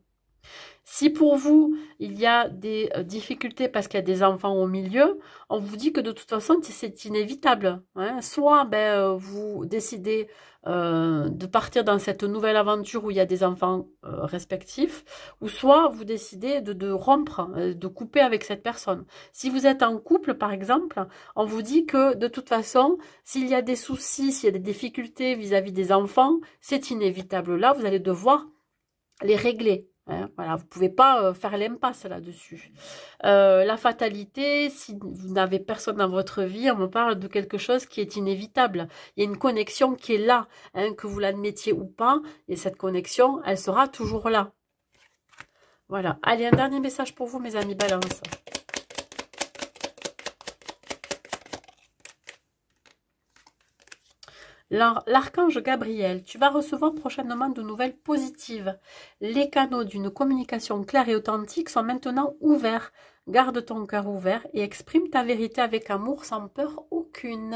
Si pour vous, il y a des difficultés parce qu'il y a des enfants au milieu, on vous dit que de toute façon, c'est inévitable. Hein. Soit vous décidez de partir dans cette nouvelle aventure où il y a des enfants respectifs, ou soit vous décidez de rompre, de couper avec cette personne. Si vous êtes en couple, par exemple, on vous dit que de toute façon, s'il y a des soucis, s'il y a des difficultés vis-à-vis des enfants, c'est inévitable. Là, vous allez devoir les régler. Hein, voilà, vous ne pouvez pas faire l'impasse là-dessus. La fatalité, si vous n'avez personne dans votre vie, on me parle de quelque chose qui est inévitable. Il y a une connexion qui est là, hein, que vous l'admettiez ou pas, et cette connexion, elle sera toujours là. Voilà. Allez, un dernier message pour vous, mes amis Balance. L'archange Gabriel, tu vas recevoir prochainement de nouvelles positives. Les canaux d'une communication claire et authentique sont maintenant ouverts. Garde ton cœur ouvert et exprime ta vérité avec amour sans peur aucune.